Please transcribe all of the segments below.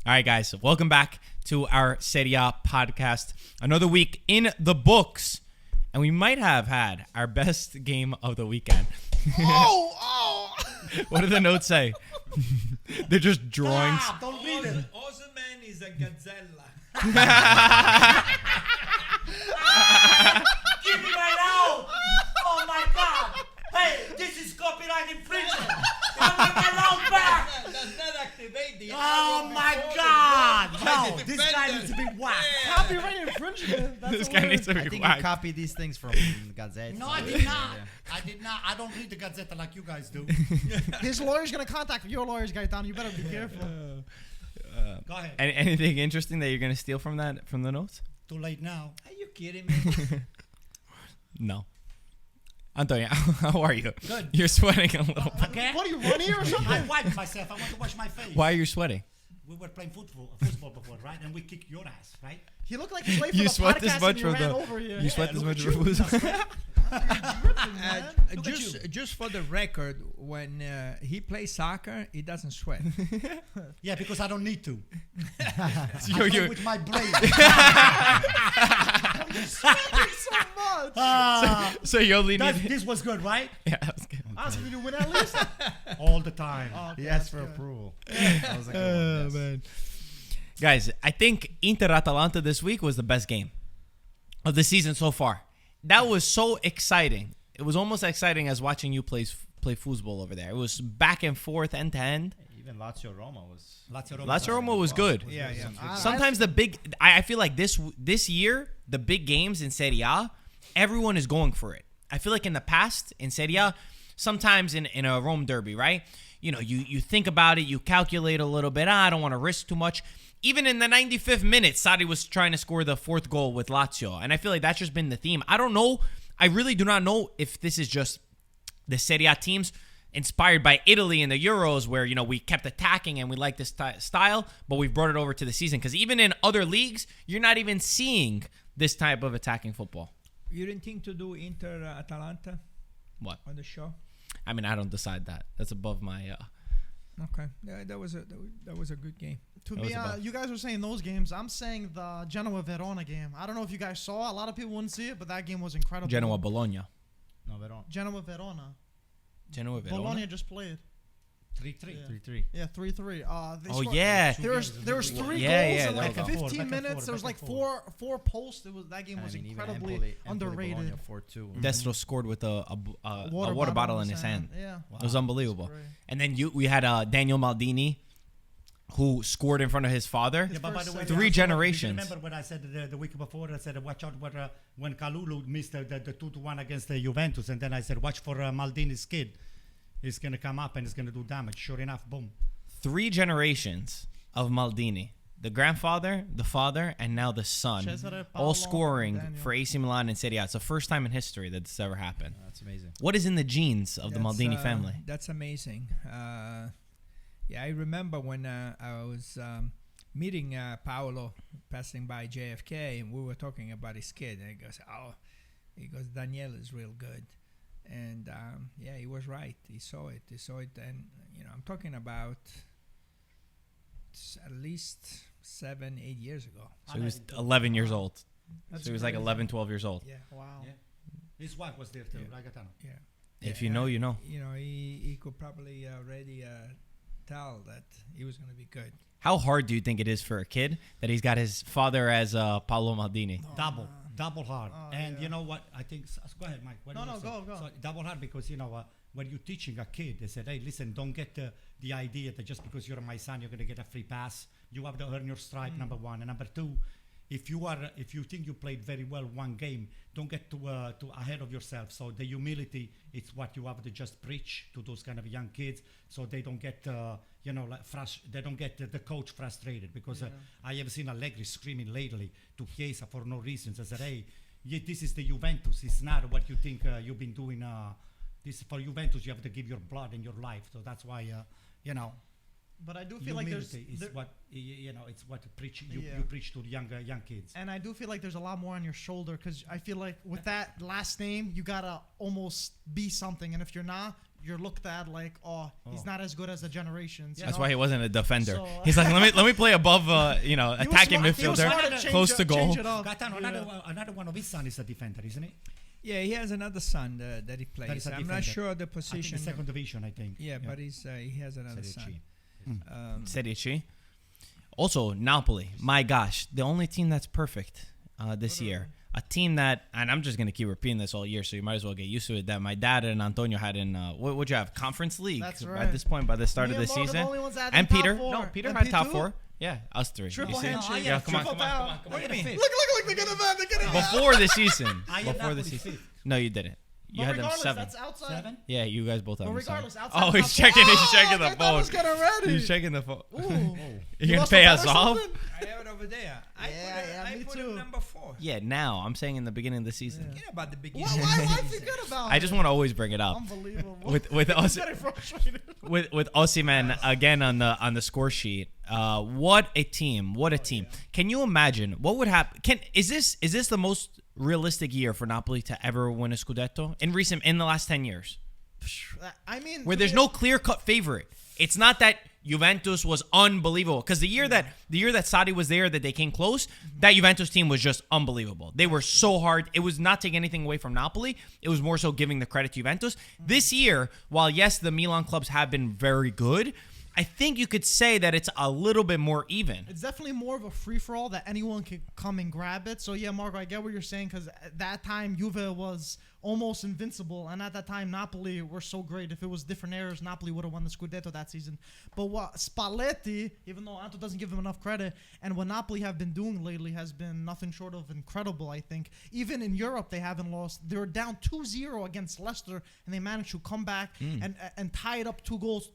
All right, guys. Welcome back to our Serie A podcast. Another week in the books. And we might have had our best game of the weekend. What do the notes say? They're just drawings. Don't read it. Osimhen is a gazella. Give me my now. Oh my God. Hey, this is copyright infringement. I want my loud back. Does not activate the Oh my God. No, this guy needs to be whacked. Copyright infringement. That's This guy needs to I be think you whacked. copy these things from Gazette. No, I did not. I did not. I don't read the Gazzetta like you guys do. His lawyer's gonna contact your lawyers, Gaetano. You better be careful. Go ahead. Anything interesting that you're going to steal from the notes? Too late now. Are you kidding me? No. Antonio, how are you? Good. You're sweating a little bit. Again? What are you running or something? I wiped myself. I want to wash my face. Why are you sweating? We were playing football before, right? And we kicked your ass, right? He looked like he's late for You the sweat podcast this and much he from ran the. over here. You sweat this look much at from you. football. Just for the record, when he plays soccer, he doesn't sweat. Yeah, because I don't need to. So I play you're- with my brain. Sweating so much. So you only need. This was good, right? Yeah, that was good. Honestly, did you win at least? All the time. Oh, okay, He asked that's for good. approval. That was a good one, yes. Man. Guys, I think Inter-Atalanta this week was the best game of the season so far. That was so exciting. It was almost exciting as watching you play football over there. It was back and forth, end to end. Even Lazio Roma was. Lazio Roma was good. Yeah. Sometimes I feel like this year, the big games in Serie A, everyone is going for it. I feel like in the past, in Serie A, sometimes in a Rome derby, right? You know, you think about it, you calculate a little bit. I don't want to risk too much. Even in the 95th minute, Sarri was trying to score the fourth goal with Lazio. And I feel like that's just been the theme. I don't know. I really do not know if this is just the Serie A teams inspired by Italy in the Euros where, you know, we kept attacking and we like this style, but we've brought it over to the season. Because even in other leagues, you're not even seeing this type of attacking football. You didn't think to do Inter-Atalanta What? on the show? I mean, I don't decide that. That's above my... Okay, yeah, that was a good game. To That be was about- honest, you guys were saying those games. I'm saying the Genoa-Verona game. I don't know if you guys saw. A lot of people wouldn't see it, but that game was incredible. Genoa-Bologna. No, they don't. Genoa-Verona. Genoa-Verona? Bologna just played. 3-3. Yeah. 3-3. Yeah, 3-3. Oh, yeah. There was three Yeah, goals yeah, in like that was 15 back and minutes. forth, there was back like and forth. four posts. That game was I mean, even incredibly Empoli underrated. Bologna 4-2. Destro scored with a water bottle in his hand. Yeah. It was unbelievable. Great. And then we had Daniel Maldini, who scored in front of his father. Yeah, but by the way, Three also, generations. you remember what I said the week before? I said, watch out when Kalulu missed the 2-1 against the Juventus. And then I said, watch for Maldini's kid. He's going to come up and he's going to do damage. Sure enough, boom. 3 generations of Maldini. The grandfather, the father, and now the son. Cesare, All Paolo, scoring Daniel. for AC Milan and Serie A. It's the first time in history that this ever happened. That's amazing. What is in the genes of the Maldini family? That's amazing. Yeah, I remember when I was meeting Paolo, passing by JFK, and we were talking about his kid. And he goes, Daniel is real good. And yeah, he was right. He saw it. And, you know, I'm talking about at least 7-8 years ago. So he was 11 years old. That's So he was like crazy. 11, 12 years old. Yeah. Wow. Yeah. His wife was there too, Yeah. right, Gaetano? Yeah. If you know, you know. You know, he could probably already tell that he was going to be good. How hard do you think it is for a kid that he's got his father as Paolo Maldini? Double hard. And yeah. you know what? I think, go ahead, Mike. What No, do you no, say? go. So double hard because, you know, when you're teaching a kid, they said, hey, listen, don't get the idea that just because you're my son, you're going to get a free pass. You have to earn your stripe, number one. And number two, if you think you played very well one game, don't get too ahead of yourself. So the humility, it's what you have to just preach to those kind of young kids, so they don't get they don't get the coach frustrated. Because I have seen Allegri screaming lately to Chiesa for no reason. I said, hey, this is the Juventus. It's not what you think you've been doing. This for Juventus, you have to give your blood and your life. So that's why But I do feel like humility is there- what it's what you Yeah. preach to the young kids. and I do feel like there's a lot more on your shoulder because I feel like with that last name, you gotta almost be something, and if you're not, you're looked at like, he's not as good as the Generations. you That's know? why he wasn't a defender. So- He's like, let me play above, He was attacking smart- he was midfielder, smart to change close it- to goal. change it up. Gaetano, You know? another one of his son is a defender, isn't he? Yeah, he has another son that he plays. is a I'm not defender. sure the I think position. the second division, I think. Yeah, but he has another Serie son. Serie C. Also, Napoli. My gosh, the only team that's perfect this year. A team that, and I'm just gonna keep repeating this all year, so you might as well get used to it. That my dad and Antonio had in what would you have, Conference League? That's At right. this point, by the start Me of the and Mo are the season. only ones that had And in top Peter, four. no, Peter And had P2? top 4. Yeah, us three. Triple You see? handshake. Yeah, come on, Triple come on, come on, tap. come on. Look, they're gonna they're gonna Before the season. I had Before the Napoli season. fifth. No, you didn't. You But had them regardless, 7. that's outside. 7? Yeah, you guys both have But them 7. regardless, outside Oh, the he's top checking. four. He's checking the I thought I phone. was getting ready. He's checking the phone. Ooh. You gonna lost pay a us bet or off? something? I have it over there. I me put too. him number 4. Yeah, now I'm saying in the beginning of the season. Forget about the beginning. Why forget about I just want to always bring it up. Unbelievable. With I'm us getting frustrated. with Osimhen again on the score sheet. What a team! What a team! Can you imagine what would happen? Is this the most realistic year for Napoli to ever win a Scudetto in the last 10 years? I mean, Where there's no clear-cut favorite. It's not that Juventus was unbelievable, because the year that Sarri was there, that they came close, that Juventus team was just unbelievable. They were so hard. It was not taking anything away from Napoli. It was more so giving the credit to Juventus. This year, while yes, the Milan clubs have been very good, I think you could say that it's a little bit more even. It's definitely more of a free-for-all that anyone can come and grab it. So, yeah, Marco, I get what you're saying, because at that time, Juve was almost invincible. And at that time, Napoli were so great. If it was different eras, Napoli would have won the Scudetto that season. But what Spalletti, even though Anto doesn't give him enough credit, and what Napoli have been doing lately has been nothing short of incredible, I think. Even in Europe, they haven't lost. They were down 2-0 against Leicester, and they managed to come back and tie it up 2 goals.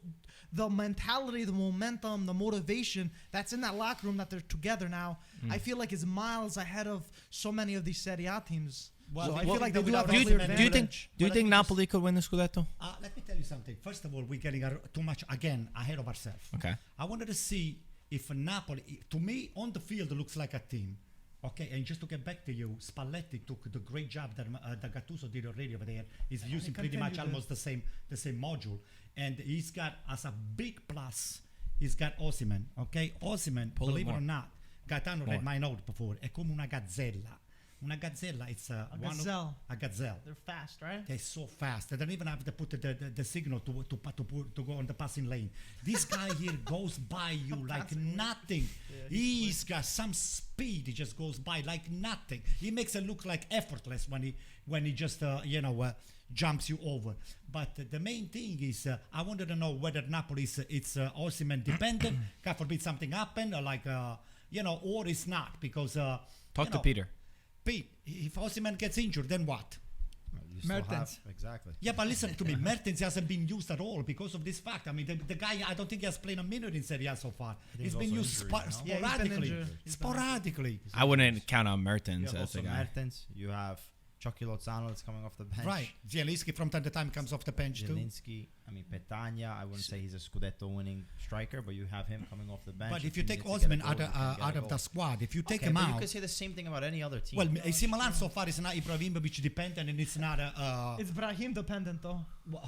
The mentality, the momentum, the motivation that's in that locker room, that they're together now, I feel like is miles ahead of so many of these Serie A teams. Well, So I well, feel like they do have a Do you, clear do you advantage. think Well, Napoli could win the Scudetto? Let me tell you something. First of all, we're getting too much, again, ahead of ourselves. Okay. I wanted to see if Napoli, to me, on the field, looks like a team. Okay, and just to get back to you, Spalletti took the great job that Gattuso did already over there. He's using pretty much continued almost the same module. And he's got, as a big plus, he's got Osimhen. Okay, Osimhen, Pull it believe it more. or not, Gaetano More. read my note before, è come una gazzella. Una gazzella, it's a gazelle. A gazelle. They're fast, right? They're so fast. They don't even have to put the signal to go on the passing lane. This guy here goes by you like nothing. He's got some speed. He just goes by like nothing. He makes it look like effortless when he just jumps you over. But the main thing is, I wanted to know whether Napoli it's Osimhen dependent. God forbid something happen, or or it's not, because Talk to Peter. Pete, if Osimhen gets injured, then what? You still have, Mertens. exactly. Yeah, but listen to me. Mertens hasn't been used at all because of this fact. I mean, the guy, I don't think he has played a minute in Serie A so far. He's He's been also used injured, no? Yeah, he's been sporadically. injured. He's been Sporadically. I wouldn't count on You Mertens have as the also guy. Mertens. You have Chucky Lozano that's coming off the bench. Right. Zielinski from time to time comes off the bench too. Zielinski. I mean, Petagna. I wouldn't say he's a Scudetto winning striker, but you have him coming off the bench. But if you take needs to get a Osimhen goal, out, he can get a out of goal. the squad, if you take Okay, him but out, you could say the same thing about any other team. well, AC Milan so far is not Ibrahimovic dependent, and it's not It's Brahim dependent, though.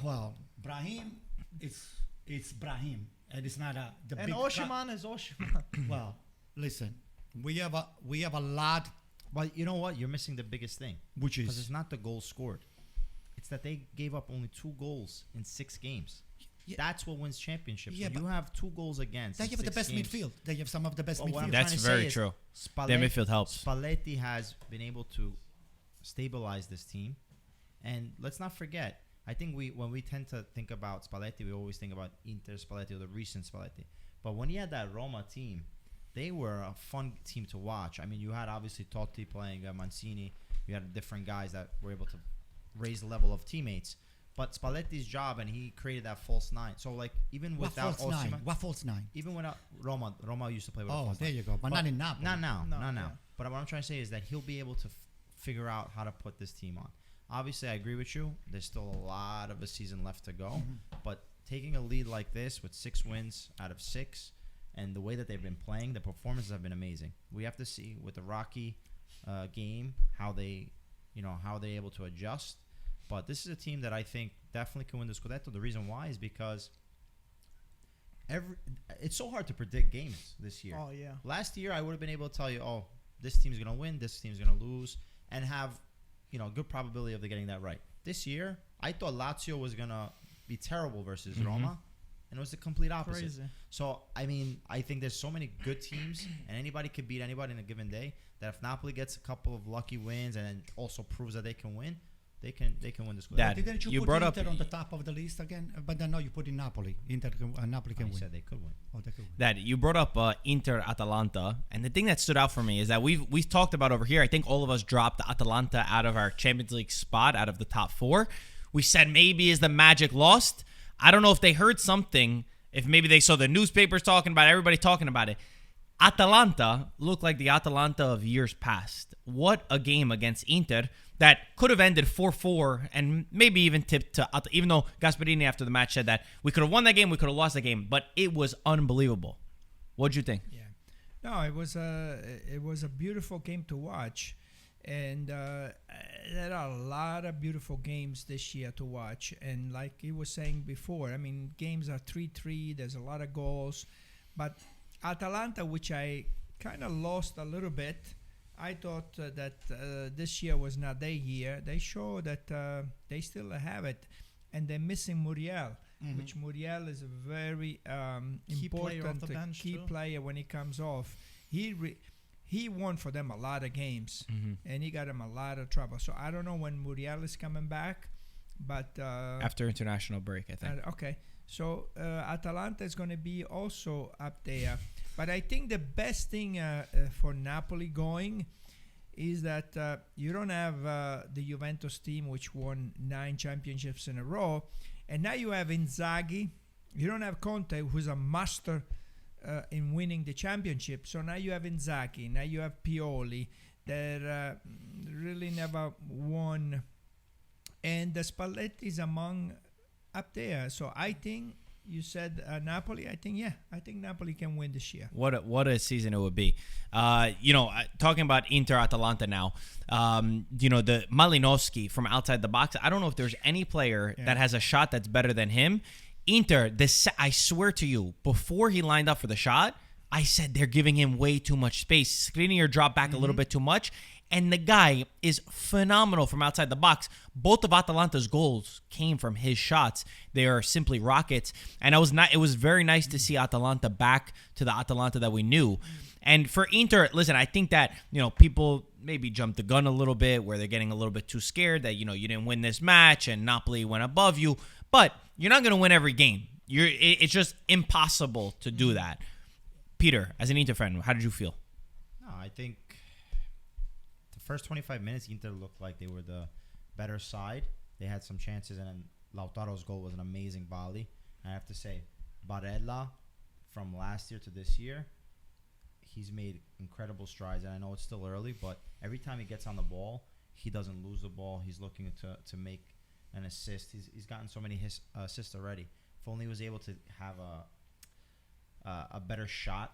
well, Brahim, it's Brahim, and it's not the And big Oshiman is Oshiman. well, listen, we have a lot, But you know what? You're missing the biggest thing. which Because is it's not the goals scored. It's that they gave up only 2 goals in 6 games. Yeah. That's what wins championships. Yeah, when you but have 2 goals against. they in have the 6 best games. midfield. They have some of the best Well, what I'm midfield. That's trying to very say is true. Spalletti, Their midfield helps. Spalletti has been able to stabilize this team. And let's not forget, I think when we tend to think about Spalletti, we always think about Inter Spalletti or the recent Spalletti. But when he had that Roma team, they were a fun team to watch. I mean, you had obviously Totti playing Mancini. You had different guys that were able to raise the level of teammates. But Spalletti's job, and he created that false 9. So, like, even What without false nine? Osimhen, What false 9? even without Roma used to play with a Oh, false there 9. you go. But not in Napoli. Not now. No, not now. yeah. But what I'm trying to say is that he'll be able to figure out how to put this team on. Obviously, I agree with you. There's still a lot of a season left to go. But taking a lead like this with 6 wins out of 6, and the way that they've been playing, the performances have been amazing. We have to see with the Rocky game how they're able to adjust. But this is a team that I think definitely can win the Scudetto. The reason why is because it's so hard to predict games this year. Oh yeah. Last year, I would have been able to tell you, oh, this team's going to win, this team's going to lose, and have, good probability of getting that right. This year, I thought Lazio was going to be terrible versus Roma, and it was the complete opposite. Crazy. So, I mean, I think there's so many good teams, and anybody could beat anybody in a given day, that if Napoli gets a couple of lucky wins and then also proves that they can win, they can win the Scudetto. Dad, Didn't you you put brought Inter up- on the top of the list again? But then no, you put in Napoli. Napoli can I win. said they could win. Oh, they could win. That you brought up Inter Atalanta, and the thing that stood out for me is that we've talked about over here. I think all of us dropped Atalanta out of our Champions League spot, out of the top 4. We said maybe is the magic lost. I don't know if they heard something, if maybe they saw the newspapers talking about it, everybody talking about it. Atalanta looked like the Atalanta of years past. What a game against Inter that could have ended 4-4 and maybe even tipped to, even though Gasperini after the match said that we could have won that game, we could have lost that game, but it was unbelievable. What'd you think? Yeah, no, it was a beautiful game to watch, and there are a lot of beautiful games this year to watch. And like he was saying before, I mean, games are 3-3. There's a lot of goals, but Atalanta, which I kind of lost a little bit. I thought that this year was not their year. They show that they still have it, and they're missing Muriel, which Muriel is a very Key player off important the bench key too. player when he comes off. He won for them a lot of games, and he got them a lot of trouble. So I don't know when Muriel is coming back, but After international break, I think. okay. So Atalanta is going to be also up there. But I think the best thing for Napoli going is that you don't have the Juventus team, which won 9 championships in a row. And now you have Inzaghi. You don't have Conte, who's a master in winning the championship. So now you have Inzaghi. Now you have Pioli. That really never won. And the Spalletti is among up there. So I think you said Napoli. I think Napoli can win this year. What a season it would be. Talking about Inter Atalanta now, the Malinowski from outside the box, I don't know if there's any player that has a shot that's better than him. Inter, I swear to you, before he lined up for the shot, I said they're giving him way too much space. Skriniar dropped back a little bit too much. And the guy is phenomenal from outside the box. Both of Atalanta's goals came from his shots. They are simply rockets. And it was very nice to see Atalanta back to the Atalanta that we knew. And for Inter, listen, I think that, people maybe jumped the gun a little bit where they're getting a little bit too scared that, you didn't win this match and Napoli went above you. But you're not going to win every game. It's just impossible to do that. Peter, as an Inter fan, how did you feel? No, I think first 25 minutes, Inter looked like they were the better side. They had some chances, and then Lautaro's goal was an amazing volley. I have to say, Barella, from last year to this year, he's made incredible strides. And I know it's still early, but every time he gets on the ball, he doesn't lose the ball. He's looking to make an assist. He's gotten so many assists already. If only he was able to have a better shot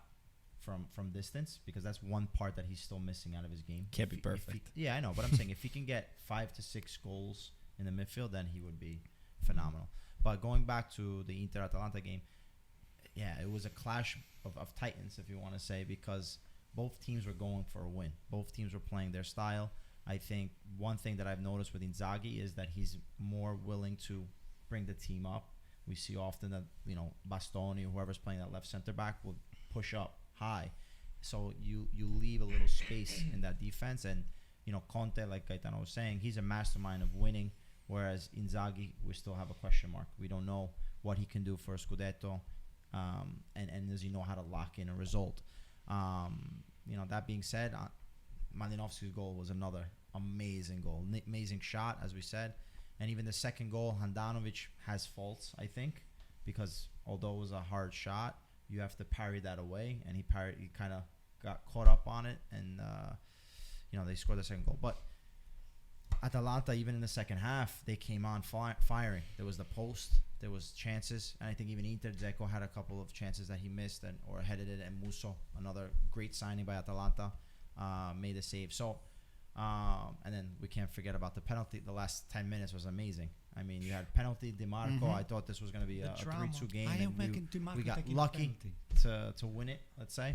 from distance, because that's one part that he's still missing out of his game. Can't be perfect. I know, but I'm saying if he can get 5 to 6 goals in the midfield, then he would be phenomenal. But going back to the Inter-Atalanta game, yeah, it was a clash of titans, if you want to say, because both teams were going for a win. Both teams were playing their style. I think one thing that I've noticed with Inzaghi is that he's more willing to bring the team up. We see often that, Bastoni or whoever's playing that left center back will push up high, so you leave a little space in that defense. And Conte, like Gaetano was saying, he's a mastermind of winning, whereas Inzaghi, we still have a question mark. We don't know what he can do for a Scudetto, and does he know how to lock in a result. That being said, Malinowski's goal was another amazing goal, amazing shot, as we said. And even the second goal, Handanovic has faults, I think, because although it was a hard shot, you have to parry that away, and he kind of got caught up on it, and they scored the second goal. But Atalanta, even in the second half, they came on firing. There was the post, there was chances, and I think even Inter, Dzeko had a couple of chances that he missed or headed it, and Musso, another great signing by Atalanta, made a save. So And then we can't forget about the penalty. The last 10 minutes was amazing. I mean, you had penalty, DiMarco. I thought this was going to be a 3-2 game. I am and making DiMarco we got taking lucky penalty. to win it, let's say.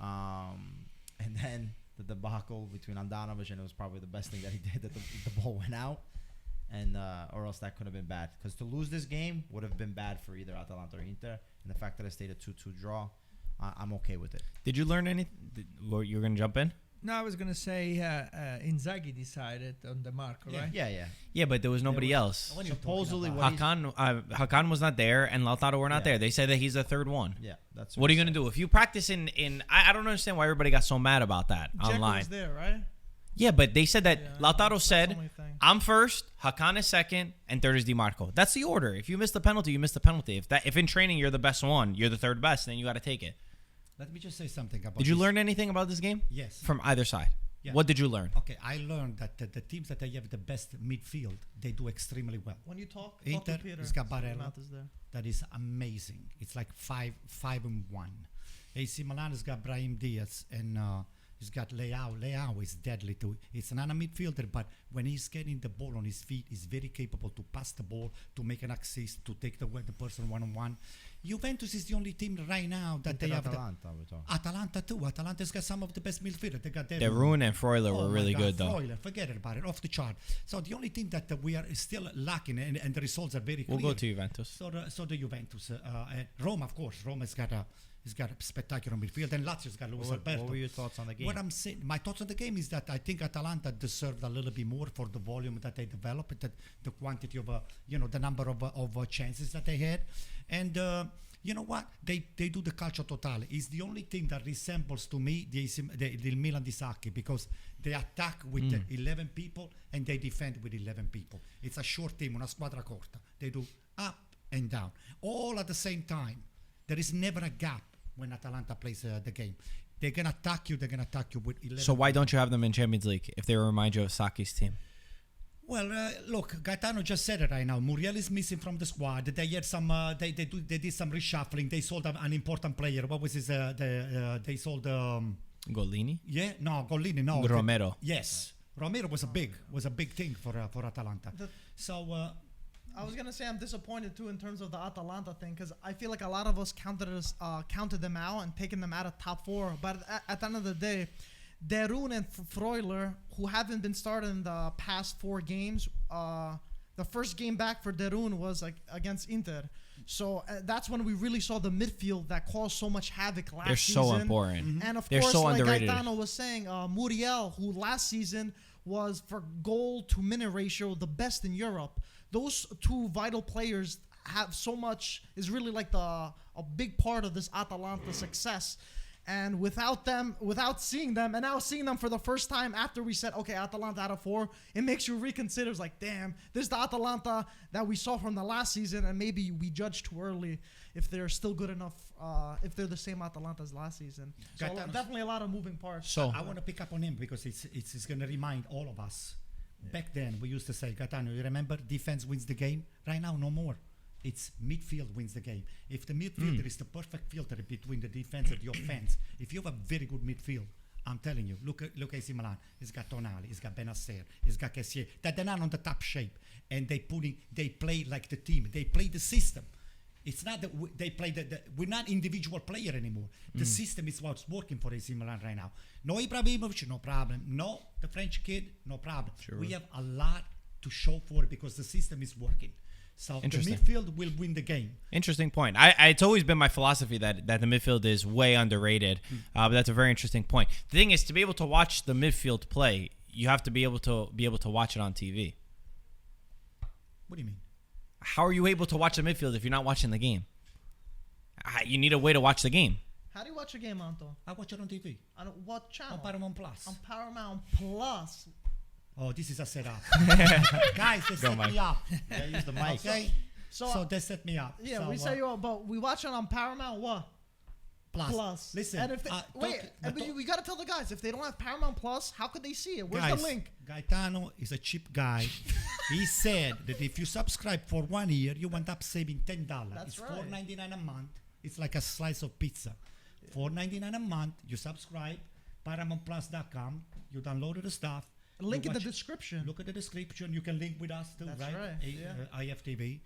And then the debacle between Andanovic, and it was probably the best thing that he did, that the ball went out. And or else that could have been bad. Because to lose this game would have been bad for either Atalanta or Inter. And the fact that it stayed a 2-2 draw, I'm okay with it. Did you learn anything? You were going to jump in? No, I was gonna say Inzaghi decided on the mark, right? Yeah. Yeah, but there was nobody else. Supposedly, what Hakan was not there, and Lautaro were not there. They said that he's the third one. yeah, that's What are you going to do? If you practice in I don't understand why everybody got so mad about that Dzeko online. was there, right? Yeah, but they said that Lautaro that's the said, only thing. I'm first, Hakan is second, and third is DiMarco. That's the order. If you miss the penalty, you miss the penalty. If in training you're the best one, you're the third best, then you got to take it. Let me just say something about Did you this. learn anything about this game? Yes. From either side. Yeah. What did you learn? Okay, I learned that the teams that they have the best midfield, they do extremely well. When you talk Inter, to Peter, it's got so your Barella. mouth is there. That is amazing. It's like 5-1. AC Milan has got Brahim Diaz, and he's got Leao. Leao is deadly too. It's not a midfielder, but when he's getting the ball on his feet, he's very capable to pass the ball, to make an assist, to take the person one-on-one. Juventus is the only team right now that they have. Atalanta, we're talking. Atalanta too. Atalanta's got some of the best midfielders. They got De Roon and Freuler were my really God, good, though. Freuler, forget about it, off the chart. So the only thing that we are still lacking, and the results are very clear. We'll go to Juventus. So the Juventus, and Roma, of course. Roma's got a spectacular midfield, and Lazio's got Luis Alberto. What were your thoughts on the game? What I'm saying, my thoughts on the game is that I think Atalanta deserved a little bit more for the volume that they developed, the quantity of, the number of chances that they had, and. You know what? They do the calcio totale. It's the only thing that resembles to me the Milan di Sacchi, because they attack with 11 people and they defend with 11 people. It's a short team, una squadra corta. They do up and down, all at the same time. There is never a gap when Atalanta plays the game. They're going to attack you. They're going to attack you with 11 So why don't you have them in Champions League if they remind you of Sacchi's team? Well, look, Gaetano just said it right now. Muriel is missing from the squad. They had some. They did some reshuffling. They sold an important player. What was his? They sold. Golini? Yeah, no, Golini, no. Romero. Yes, Romero was a big thing for Atalanta. So. I was gonna say I'm disappointed too in terms of the Atalanta thing, because I feel like a lot of us counted them out and taken them out of top four. But at the end of the day, De Roon and Freuler, who haven't been started in the past 4 games, the first game back for De Roon was like against Inter. So that's when we really saw the midfield that caused so much havoc last season. They're so important. Mm-hmm. And of They're course, so like underrated. Gaetano was saying, Muriel, who last season was for goal to minute ratio the best in Europe. Those 2 vital players have so much, is really like a big part of this Atalanta success. And without them, without seeing them, and now seeing them for the first time after we said, okay, Atalanta out of 4, it makes you reconsider. It's like, damn, this is the Atalanta that we saw from the last season, and maybe we judged too early if they're still good enough, if they're the same Atalanta as last season. So definitely a lot of moving parts. So I want to pick up on him because it's going to remind all of us. Back then, we used to say, Gaetano, you remember, defense wins the game? Right now, no more. It's midfield wins the game. If the midfielder is the perfect filter between the defense and the offense, if you have a very good midfield, I'm telling you, look at AC Milan. It's got Tonali, it's got Benacer, it's got Kessier. That they're not on the top shape, and they play like the team. They play the system. It's not that they play we're not individual player anymore. The system is what's working for AC Milan right now. No Ibrahimovic, no problem. No, the French kid, no problem. Sure. We have a lot to show for it because the system is working. So the Interesting. midfield will win the game. Interesting point. It's always been my philosophy that the midfield is way underrated, but that's a very interesting point. The thing is, to be able to watch the midfield play, you have to be able to watch it on TV. What do you mean? How are you able to watch the midfield if you're not watching the game? You need a way to watch the game. How do you watch a game, Anto? I watch it on TV. On what channel? On Paramount Plus. On Paramount Plus. Oh, this is a setup. Guys, they set me up. Yeah, use the mic. Okay? So So they set me up. yeah, So, we say you all, but we watch it on Paramount what? Plus. Listen. And if they, we gotta tell the guys, if they don't have Paramount Plus, how could they see it? Where's guys, the link? Gaetano is a cheap guy. He said that if you subscribe for 1 year, you end up saving $10. That's it's right. $4.99 a month. It's like a slice of pizza. $4.99 a month. You subscribe. ParamountPlus.com. You download the stuff. Link you in the watch- description. Look at the description. You can link with us too, That's right? right, yeah. IFTV.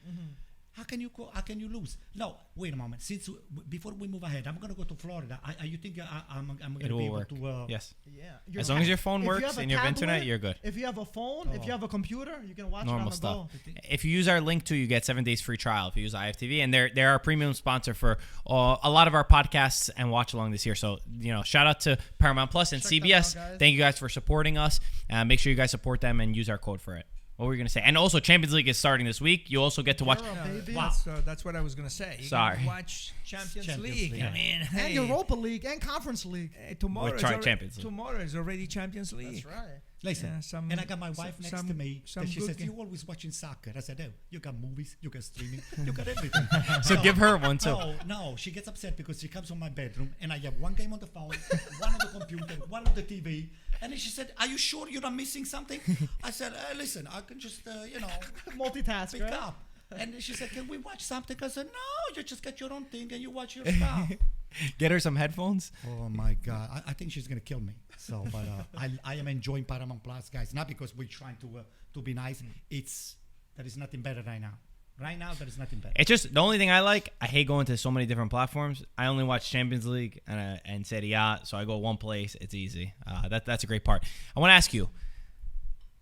How can you go? How can you lose? No, wait a moment. Since before we move ahead, I'm gonna go to Florida. You think I'm It gonna be will able work. to? Yes. Yeah. As long as your phone If you works have a and you have tablet, internet, you're good. If you have a phone, if you have a computer, you can watch it Normal on the stuff. go. If you use our link too, you get 7 days free trial if you use IFTV, and they're our premium sponsor for a lot of our podcasts and watch along this year. So shout out to Paramount Plus and Check them CBS. out, guys. Thank you guys for supporting us. Make sure you guys support them and use our code for it. What were you gonna say? And also, Champions League is starting this week. You also get to watch. Europe, baby. Wow. That's what I was going to say. You Sorry. can watch Champions Champions League. League. I mean, And hey, Europa League and Conference League. tomorrow, We'll is try already, Champions League. tomorrow is already Champions League. That's right. Listen, Yeah, and I got my wife next to me. some And she good says, ga- "You always watching soccer." I said, "Oh, you got movies, you got streaming, you got everything." So give her one too. No, she gets upset because she comes on my bedroom and I have one game on the phone, one on the computer, one on the TV. And then she said, "Are you sure you're not missing something?" I said, "Listen, I can just, Multitask, pick right? up." And then she said, "Can we watch something?" I said, "No, you just get your own thing and you watch your stuff." Get her some headphones. Oh my God! I think she's gonna kill me. So, but I am enjoying Paramount Plus, guys. Not because we're trying to be nice. There is nothing better right now. Right now, there is nothing better. It's just the only thing I like. I hate going to so many different platforms. I only watch Champions League and Serie A, so I go one place. It's easy. That's a great part. I want to ask you,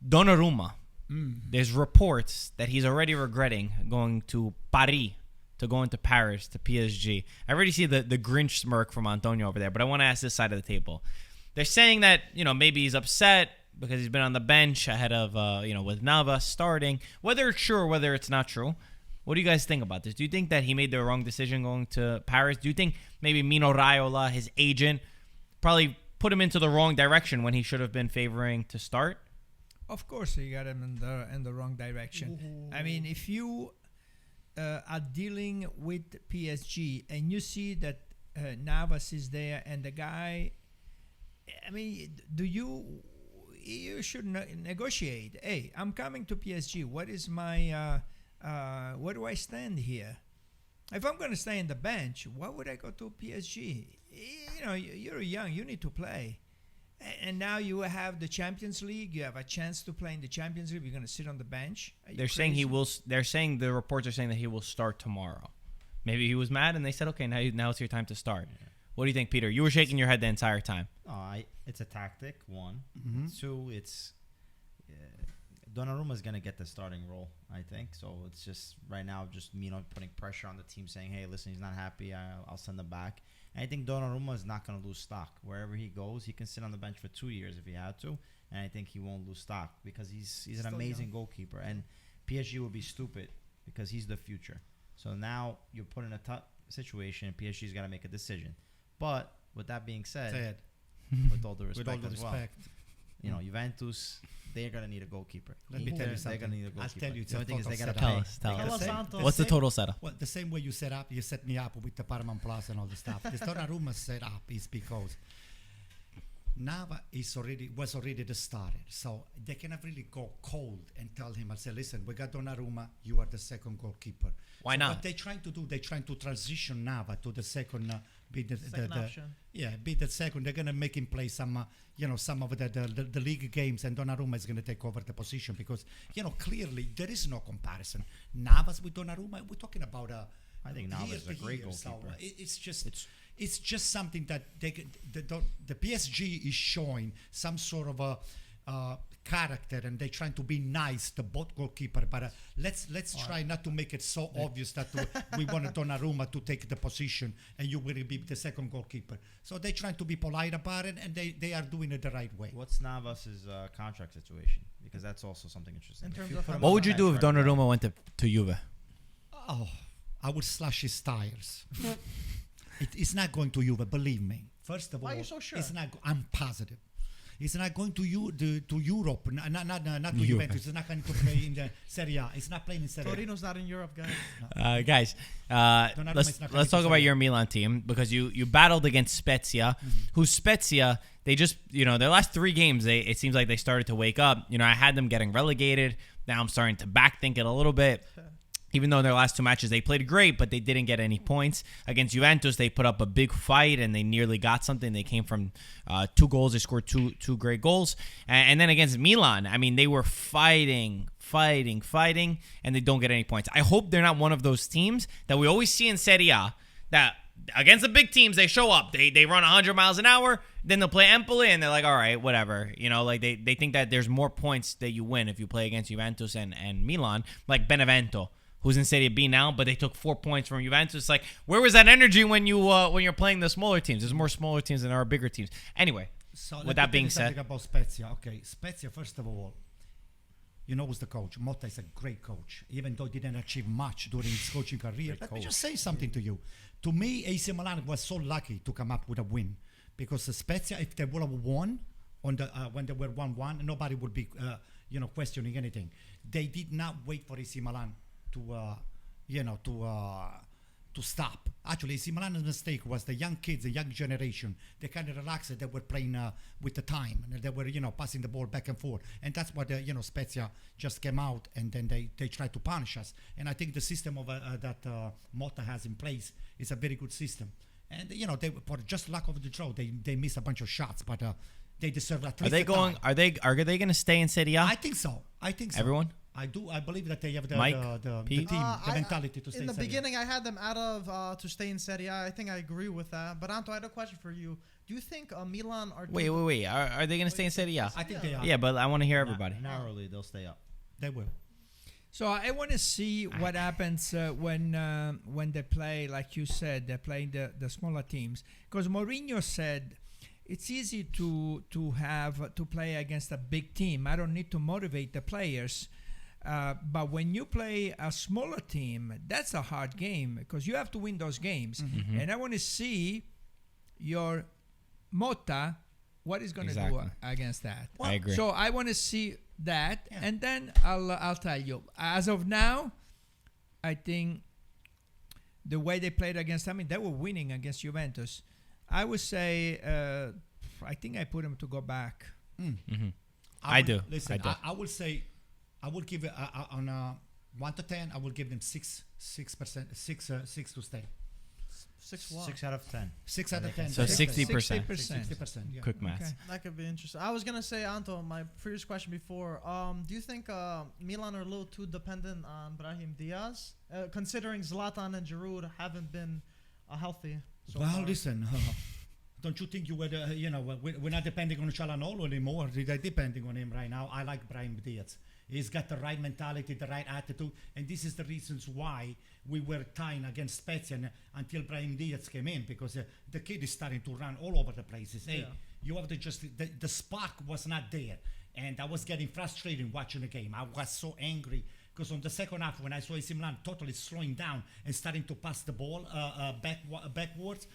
Donnarumma. There's reports that he's already regretting going to Paris, to going to Paris, to PSG. I already see the Grinch smirk from Antonio over there, but I want to ask this side of the table. They're saying that maybe he's upset because he's been on the bench ahead of with Navas starting. Whether it's true or whether it's not true, what do you guys think about this? Do you think that he made the wrong decision going to Paris? Do you think maybe Mino Raiola, his agent, probably put him into the wrong direction when he should have been favoring to start? Of course, you got him in the wrong direction. I mean, if you are dealing with PSG and you see that Navas is there and the guy, I mean, you should negotiate. Hey, I'm coming to PSG. What is my, where do I stand here? If I'm going to stay in the bench, why would I go to PSG? You're young. You need to play. And now you have the Champions League. You have a chance to play in the Champions League. You're going to sit on the bench. They're saying he will. They're saying the reports are saying that he will start tomorrow. Maybe he was mad and they said, "Okay, now it's your time to start." Yeah. What do you think, Peter? You were shaking your head the entire time. It's a tactic. One, two. It's Donnarumma is gonna get the starting role, I think. So it's just right now, just putting pressure on the team, saying, "Hey, listen, he's not happy. I'll send him back." And I think Donnarumma is not gonna lose stock wherever he goes. He can sit on the bench for 2 years if he had to, and I think he won't lose stock because he's an amazing goalkeeper. And PSG will be stupid because he's the future. So now you're put in a tough situation, and PSG's got to make a decision. But with that being said, with all the respect as well, Juventus, they're gonna need a goalkeeper. Let me tell you something. They're gonna need a goalkeeper. I'll tell you, the only thing is they gotta Tell pay. us. Tell They gotta us. pay. Santos. What's the total setup? Well, the same way you set me up with the Paramount Plus and all the stuff. The Donnarumma setup is because Nava was already the starter, so they cannot really go cold and tell him, "I say, listen, we got Donnarumma, you are the second goalkeeper." Why So not? What they're trying to do, they're trying to transition Nava to the second, be the option. be the second. They're gonna make him play some, some of the league games, and Donnarumma is gonna take over the position because, clearly there is no comparison. Navas with Donnarumma, we're talking about I think Navas is a great goalkeeper. So it's just something that the PSG is showing some sort of a character, and they're trying to be nice to both goalkeeper. But let's try not to make it so obvious that we want Donnarumma to take the position and you will be the second goalkeeper. So they're trying to be polite about it, and they are doing it the right way. What's Navas's contract situation? Because that's also something interesting. In terms If you of put how him What on would the you do if bench right Donnarumma went to Juve? Oh, I would slash his tires. It's not going to Juve, believe me. First of all, Why are you so sure? It's not. I'm positive. It's not going to Europe, not to Juve. Juventus. It's not going to play in the Serie A. It's not playing in Serie A. Torino's not in Europe, guys. Guys, Donnarumma let's is not talk coming to about Serie A. your Milan team because you battled against Spezia, who Spezia, they just, their last 3 games, it seems like they started to wake up. I had them getting relegated. Now I'm starting to backthink it a little bit. Even though in their last 2 matches they played great, but they didn't get any points. Against Juventus, they put up a big fight and they nearly got something. They came from 2 goals. They scored two great goals. And then against Milan, I mean, they were fighting, and they don't get any points. I hope they're not one of those teams that we always see in Serie A that against the big teams, they show up. They run 100 miles an hour. Then they'll play Empoli, and they're like, all right, whatever. You know, like they think that there's more points that you win if you play against Juventus and Milan, like Benevento, who's in Serie B now, but they took 4 points from Juventus. It's like, where was that energy when you're playing the smoller teams? There's more smaller teams than there are bigger teams. Anyway, So with that being something said, about Spezia. Okay, Spezia, first of all, you know who's the coach. Motta is a great coach, even though he didn't achieve much during his coaching career. Let me just say something to you. To me, AC Milan was so lucky to come up with a win, because the Spezia, if they would have won on the when they were 1-1, nobody would be questioning anything. They did not wait for AC Milan to stop. Actually, AC Milan's mistake was the young kids, the young generation. They kind of relaxed. They were playing with the time, and they were passing the ball back and forth. And that's what Spezia just came out, and then they tried to punish us. And I think the system of that Motta has in place is a very good system. And they, for just lack of the draw, they missed a bunch of shots, but they deserve at least. are they going to stay in Serie A? I think so. Everyone? I do. I believe that they have the Pete? team, the mentality to stay in the Serie A. beginning, I had them out of to stay in Serie A. I think I agree with that. But Anto, I had a question for you. Do you think Milan are... Wait. Are they going to stay in Serie A? I think they are. Yeah, but I want to hear everybody. Narrowly, they'll stay up. They will. So I want to see what happens when they play, like you said, they're playing the smaller teams. Because Mourinho said it's easy to play against a big team. I don't need to motivate the players. But when you play a smaller team, that's a hard game because you have to win those games. Mm-hmm. And I want to see your Motta, what is going to do against that. I agree. So I want to see that, and then I'll tell you. As of now, I think the way they played against, they were winning against Juventus. I would say, I think I put them to go back. Mm-hmm. I do. Listen, I would say, I would give it on 1 to 10. I would give them 6% to stay. 6 out of 10. 6 out of 10. So 60%. 60%. Yeah. Quick math. Okay. That could be interesting. I was gonna say, Anto, my previous question before. Do you think Milan are a little too dependent on Brahim Diaz, considering Zlatan and Giroud haven't been healthy? Well, listen. Don't you think we're not depending on Çalhanoğlu anymore? They're depending on him right now. I like Brahim Diaz. He's got the right mentality, the right attitude, and this is the reasons why we were tying against Spezia until Brahim Diaz came in, because the kid is starting to run all over the places. Hey, you have to the spark was not there, and I was getting frustrated watching the game. I was so angry because on the second half, when I saw AC Milan totally slowing down and starting to pass the ball backwards,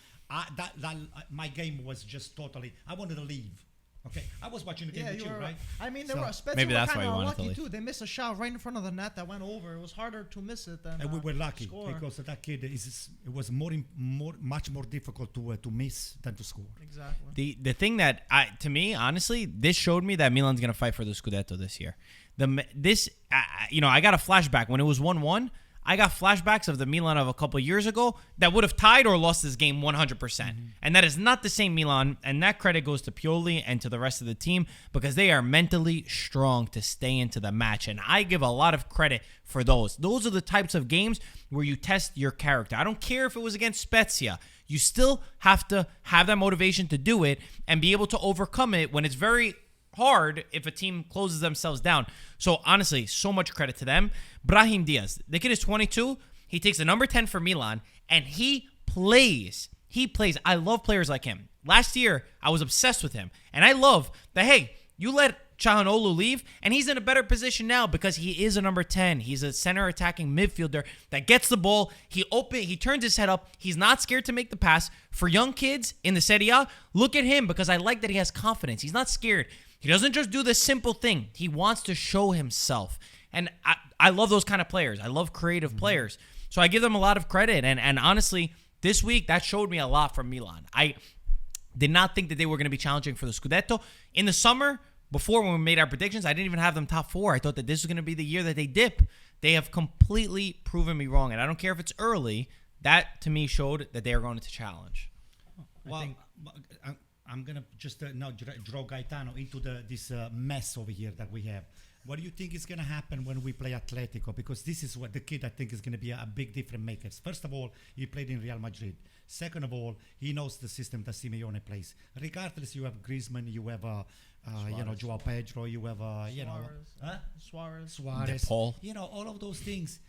my game was just totally. I wanted to leave. Okay, I was watching the game with you, right? I mean, Spezia maybe were that's kind why you of wanted to lucky leave. too. They missed a shot right in front of the net that went over. It was harder to miss it than. And we were lucky score. because that kid it was much more difficult to miss than to score. Exactly. The thing that to me, honestly, this showed me that Milan's gonna fight for the Scudetto this year. I got a flashback when it was 1-1. I got flashbacks of the Milan of a couple years ago that would have tied or lost this game 100%. And that is not the same Milan. And that credit goes to Pioli and to the rest of the team because they are mentally strong to stay into the match. And I give a lot of credit for those. Those are the types of games where you test your character. I don't care if it was against Spezia. You still have to have that motivation to do it and be able to overcome it when it's very hard if a team closes themselves down. So honestly, so much credit to them. Brahim Diaz, the kid is 22. He takes the number 10 for Milan, and he plays. I love players like him. Last year, I was obsessed with him, and I love that, hey, you let Çalhanoğlu leave, and he's in a better position now because he is a number 10. He's a center attacking midfielder that gets the ball. He turns his head up. He's not scared to make the pass. For young kids in the Serie A, look at him because I like that he has confidence. He's not scared. He doesn't just do the simple thing. He wants to show himself. And I love those kind of players. I love creative players. So I give them a lot of credit. And honestly, this week, that showed me a lot from Milan. I did not think that they were going to be challenging for the Scudetto. In the summer, before when we made our predictions, I didn't even have them top 4. I thought that this was going to be the year that they dip. They have completely proven me wrong, and I don't care if it's early. That to me showed that they are going to challenge. Well, I'm gonna just now draw Gaetano into this mess over here that we have. What do you think is gonna happen when we play Atletico? Because this is what the kid I think is gonna be a big difference maker. First of all, he played in Real Madrid. Second of all, he knows the system that Simeone plays. Regardless, you have Griezmann, you have Joao Pedro, you have Suarez. Paul. All of those things.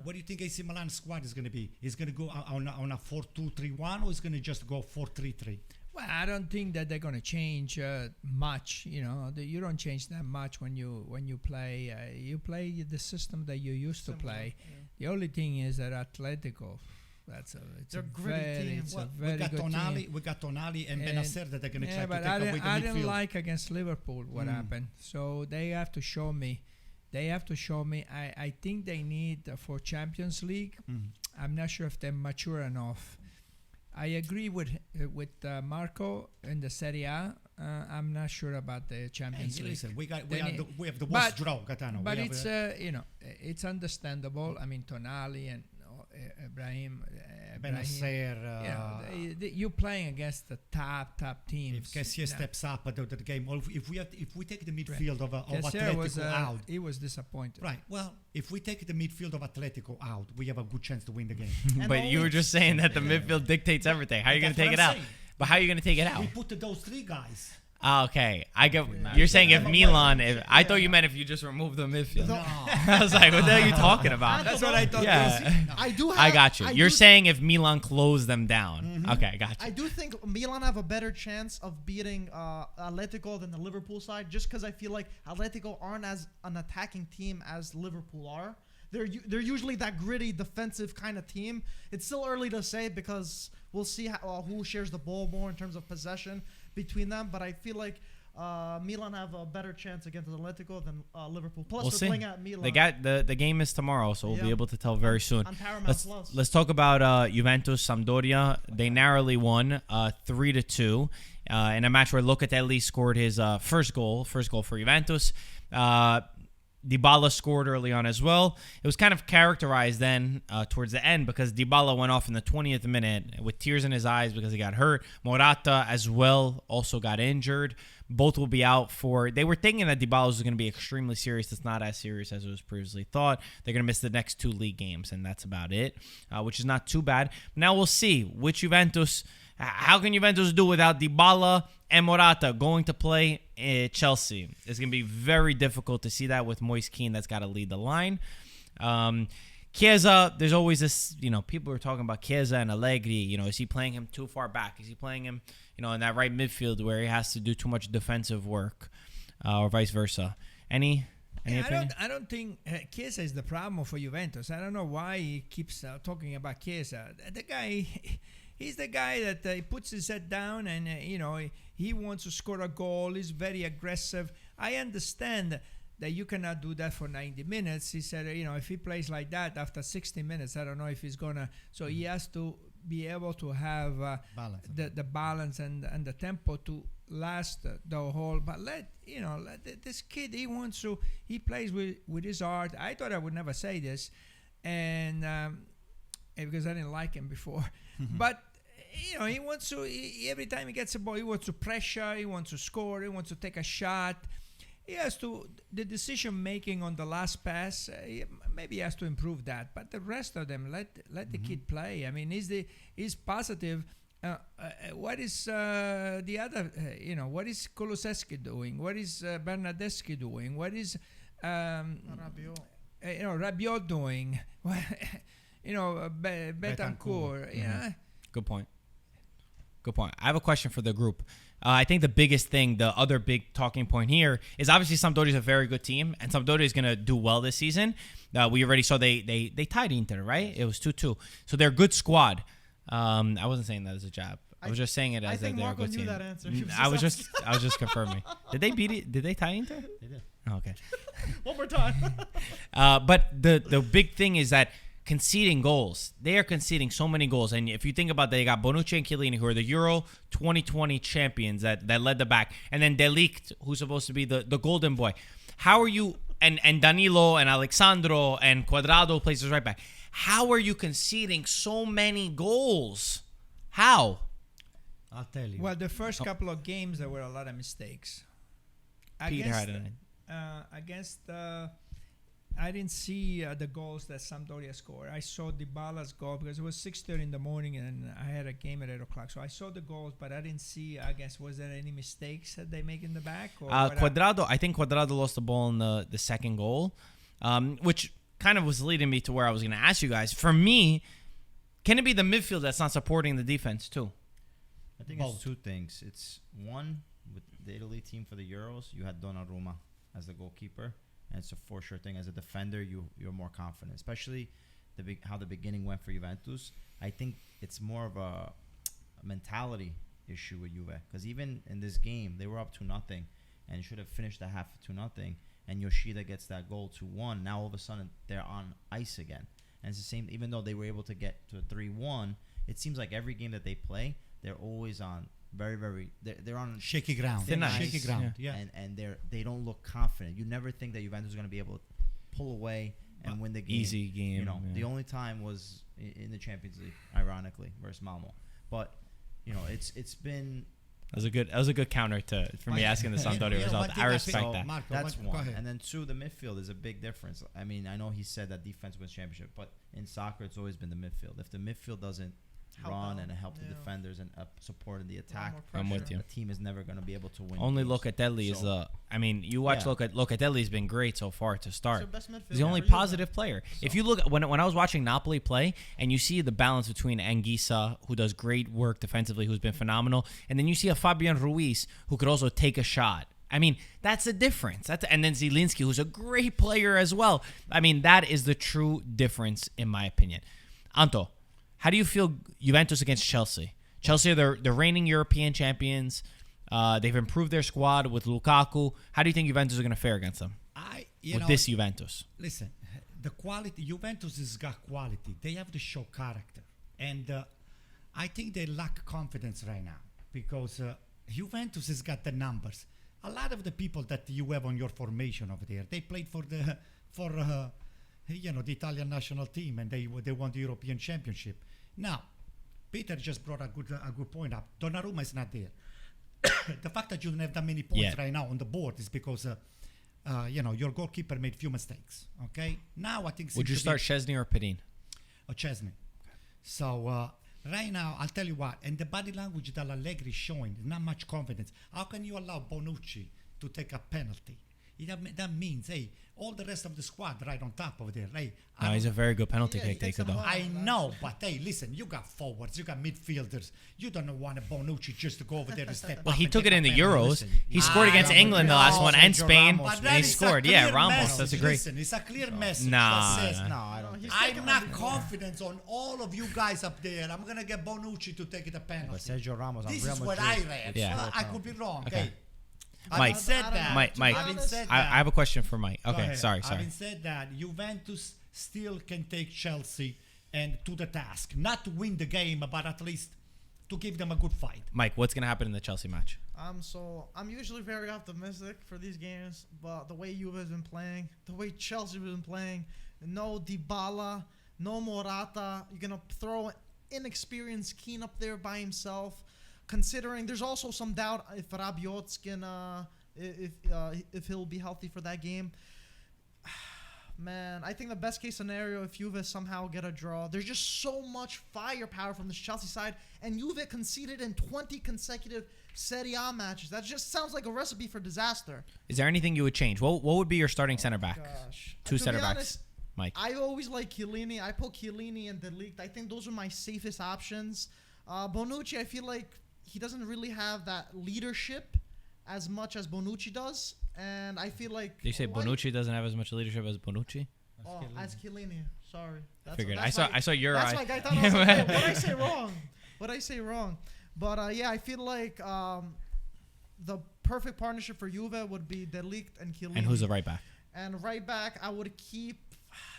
What do you think AC Milan squad is going to be? Is going to go on a 4-2-3-1 or is going to just go 4-3-3? Well, I don't think that they're going to change much. You don't change that much when you play. You play the system that you used to play. Yeah. The only thing is that Atletico, it's a gritty team. It's a very good team. We got Tonali and Benacer that they're going to try to take away the midfield. I didn't like against Liverpool what happened. So they have to show me. I think they need for Champions League. I'm not sure if they're mature enough. I agree with Marco in the Serie A. I'm not sure about the Champions League. Listen, we have the worst draw, Gaetano. But it's it's understandable. I mean, Tonali and Brahim, Benacer. You're playing against the top teams. If Kessie steps up at the game, or if we take the midfield of Atletico out, he was disappointed. Right. Well, if we take the midfield of Atletico out, we have a good chance to win the game. But you were just saying that the midfield dictates everything. How are you going to take it out? But how are you going to take it out? We put those three guys. Okay, I get. You're saying if Milan, I thought you meant if you just remove the midfield. No. I was like, what the hell are you talking about? That's what I thought. Yeah, I got you. You're saying if Milan closed them down. Okay, I got you. I do think Milan have a better chance of beating Atletico than the Liverpool side, just because I feel like Atletico aren't as an attacking team as Liverpool are. They're usually that gritty defensive kind of team. It's still early to say because we'll see who shares the ball more in terms of possession between them. But I feel like Milan have a better chance against Atletico than Liverpool. Plus, we're playing at Milan. The game is tomorrow, so we'll be able to tell very soon. On Paramount Plus. Let's talk about Juventus Sampdoria. They narrowly won 3-2 in a match where Locatelli scored his first goal for Juventus. Dybala scored early on as well. It was kind of characterized then towards the end because Dybala went off in the 20th minute with tears in his eyes because he got hurt. Morata as well also got injured. Both will be out for... They were thinking that Dybala was going to be extremely serious. It's not as serious as it was previously thought. They're going to miss the next 2 league games, and that's about it, which is not too bad. Now we'll see which Juventus... How can Juventus do without Dybala and Morata going to play Chelsea? It's going to be very difficult to see that with Moise Kean that's got to lead the line. Chiesa, there's always this, people are talking about Chiesa and Allegri. Is he playing him too far back? Is he playing him, in that right midfield where he has to do too much defensive work or vice versa? Any opinion? I don't think Chiesa is the problem for Juventus. I don't know why he keeps talking about Chiesa. The guy... He's the guy that he puts his head down and, he wants to score a goal. He's very aggressive. I understand that you cannot do that for 90 minutes. He said, if he plays like that after 60 minutes, I don't know if he's going to. So he has to be able to have the balance and the tempo to last the whole. But let this kid, he plays with his heart. I thought I would never say this. And because I didn't like him before. But, he wants to, every time he gets a ball, he wants to pressure, he wants to score, he wants to take a shot. He has to, the decision making on the last pass, maybe he has to improve that. But the rest of them, let the kid play. I mean, he's positive. What is the other, what is Kulusevski doing? What is Bernardeschi doing? What is Rabiot doing? Betancourt. Good point. I have a question for the group. I think the biggest thing, the other big talking point here is obviously Sampdoria is a very good team, and Sampdoria is going to do well this season. We already saw they tied Inter, right? It was 2-2. So they're a good squad. I wasn't saying that as a jab. I was just saying it as that they're a good team. That answer. I was just confirming. Did they beat it? Did they tie Inter? They did. Oh, okay. One more time. But the big thing is that conceding goals. They are conceding so many goals. And if you think about that, they got Bonucci and Chiellini, who are the Euro 2020 champions that led the back. And then De Ligt, who's supposed to be the golden boy. How are you and Danilo and Alexandro and Cuadrado plays as right back. How are you conceding so many goals? How? I'll tell you. Well, the first couple of games, there were a lot of mistakes. Peter had it. I didn't see the goals that Sampdoria scored. I saw Dybala's goal because it was 6:30 in the morning and I had a game at 8 o'clock. So I saw the goals, but I didn't see, was there any mistakes that they make in the back? Or Cuadrado, I think Cuadrado lost the ball in the second goal, which kind of was leading me to where I was going to ask you guys. For me, can it be the midfield that's not supporting the defense too? I think it's two things. It's one, with the Italy team for the Euros, you had Donnarumma as the goalkeeper. And it's a for sure thing. As a defender, you're more confident, especially how the beginning went for Juventus. I think it's more of a mentality issue with Juve, because even in this game they were up 2-0 and should have finished the half 2-0. And Yoshida gets that goal 2-1. Now all of a sudden they're on ice again, and it's the same. Even though they were able to get to a 3-1, it seems like every game that they play, they're always on they're on shaky ground. Shaky ground. Yeah. And they don't look confident. You never think that Juventus is going to be able to pull away and win the game. Easy game. You know, the only time was in the Champions League, ironically, versus Malmo. But it's been. That was a good counter for me asking the Sampdoria result. I respect that. Marco, that's one. And then two, the midfield is a big difference. I mean, I know he said that defense wins championship, but in soccer, it's always been the midfield. If the midfield doesn't run and help the defenders and support in the attack, I'm with you. The team is never going to be able to win. Only Locatelli is you watch Locatelli's been great so far to start. He's the only positive player. So. If you look when I was watching Napoli play and you see the balance between Anguissa, who does great work defensively, who's been phenomenal, and then you see a Fabian Ruiz who could also take a shot. I mean, that's the difference. And then Zielinski, who's a great player as well. I mean, that is the true difference in my opinion. Anto, how do you feel Juventus against Chelsea? Chelsea are the reigning European champions. They've improved their squad with Lukaku. How do you think Juventus are going to fare against them? This Juventus? Listen, the quality, Juventus has got quality. They have to show character. And I think they lack confidence right now because Juventus has got the numbers. A lot of the people that you have on your formation over there, they played for the Italian national team, and they won the European Championship. Now, Peter just brought a good point up. Donnarumma is not there. The fact that you don't have that many points right now on the board is because your goalkeeper made few mistakes. Okay, now I think. Would you start Szczesny or Pedin? Szczesny. So right now, I'll tell you what, and the body language that Allegri is showing, not much confidence. How can you allow Bonucci to take a penalty? That means, all the rest of the squad right on top over there. No, he's a very good penalty kick taker, though. I know, but listen, you got forwards, you got midfielders. You don't want a Bonucci just to go over there and step Well, he took it in the Euros. He scored against England the last one and Spain, and he scored. Yeah, Ramos. That's a great. Listen, it's a clear message Nah, that says, no, I don't. I'm not confident on all of you guys up there. I'm going to get Bonucci to take it a penalty. But Sergio Ramos on This Real is what Madrid. I read. Yeah. I could be wrong. Okay. Having said that, Mike, having said that, I have a question for Mike. Okay, sorry. Having said that, Juventus still can take Chelsea and to the task, not to win the game, but at least to give them a good fight. Mike, what's gonna happen in the Chelsea match? I'm usually very optimistic for these games, but the way Juve has been playing, the way Chelsea has been playing, no Dybala, no Morata, you're gonna throw inexperienced Keane up there by himself. Considering there's also some doubt if Rabiot's gonna if he'll be healthy for that game. Man, I think the best case scenario if Juve somehow get a draw. There's just so much firepower from this Chelsea side, and Juve conceded in 20 consecutive Serie A matches. That just sounds like a recipe for disaster. Is there anything you would change? What would be your starting center back? Gosh. Two To center be backs. honest, Mike. I always like Chiellini. I put Chiellini and della. I think those are my safest options. Bonucci, I feel like he doesn't really have that leadership as much as Bonucci does, and I feel like. Did you say Bonucci doesn't have as much leadership as Bonucci? As Chiellini. Sorry. Figured. I saw your that's eye. That's my guy. I was like, hey, what I say wrong? But I feel like the perfect partnership for Juve would be De Ligt and Chiellini. And who's the right back? And right back, I would keep.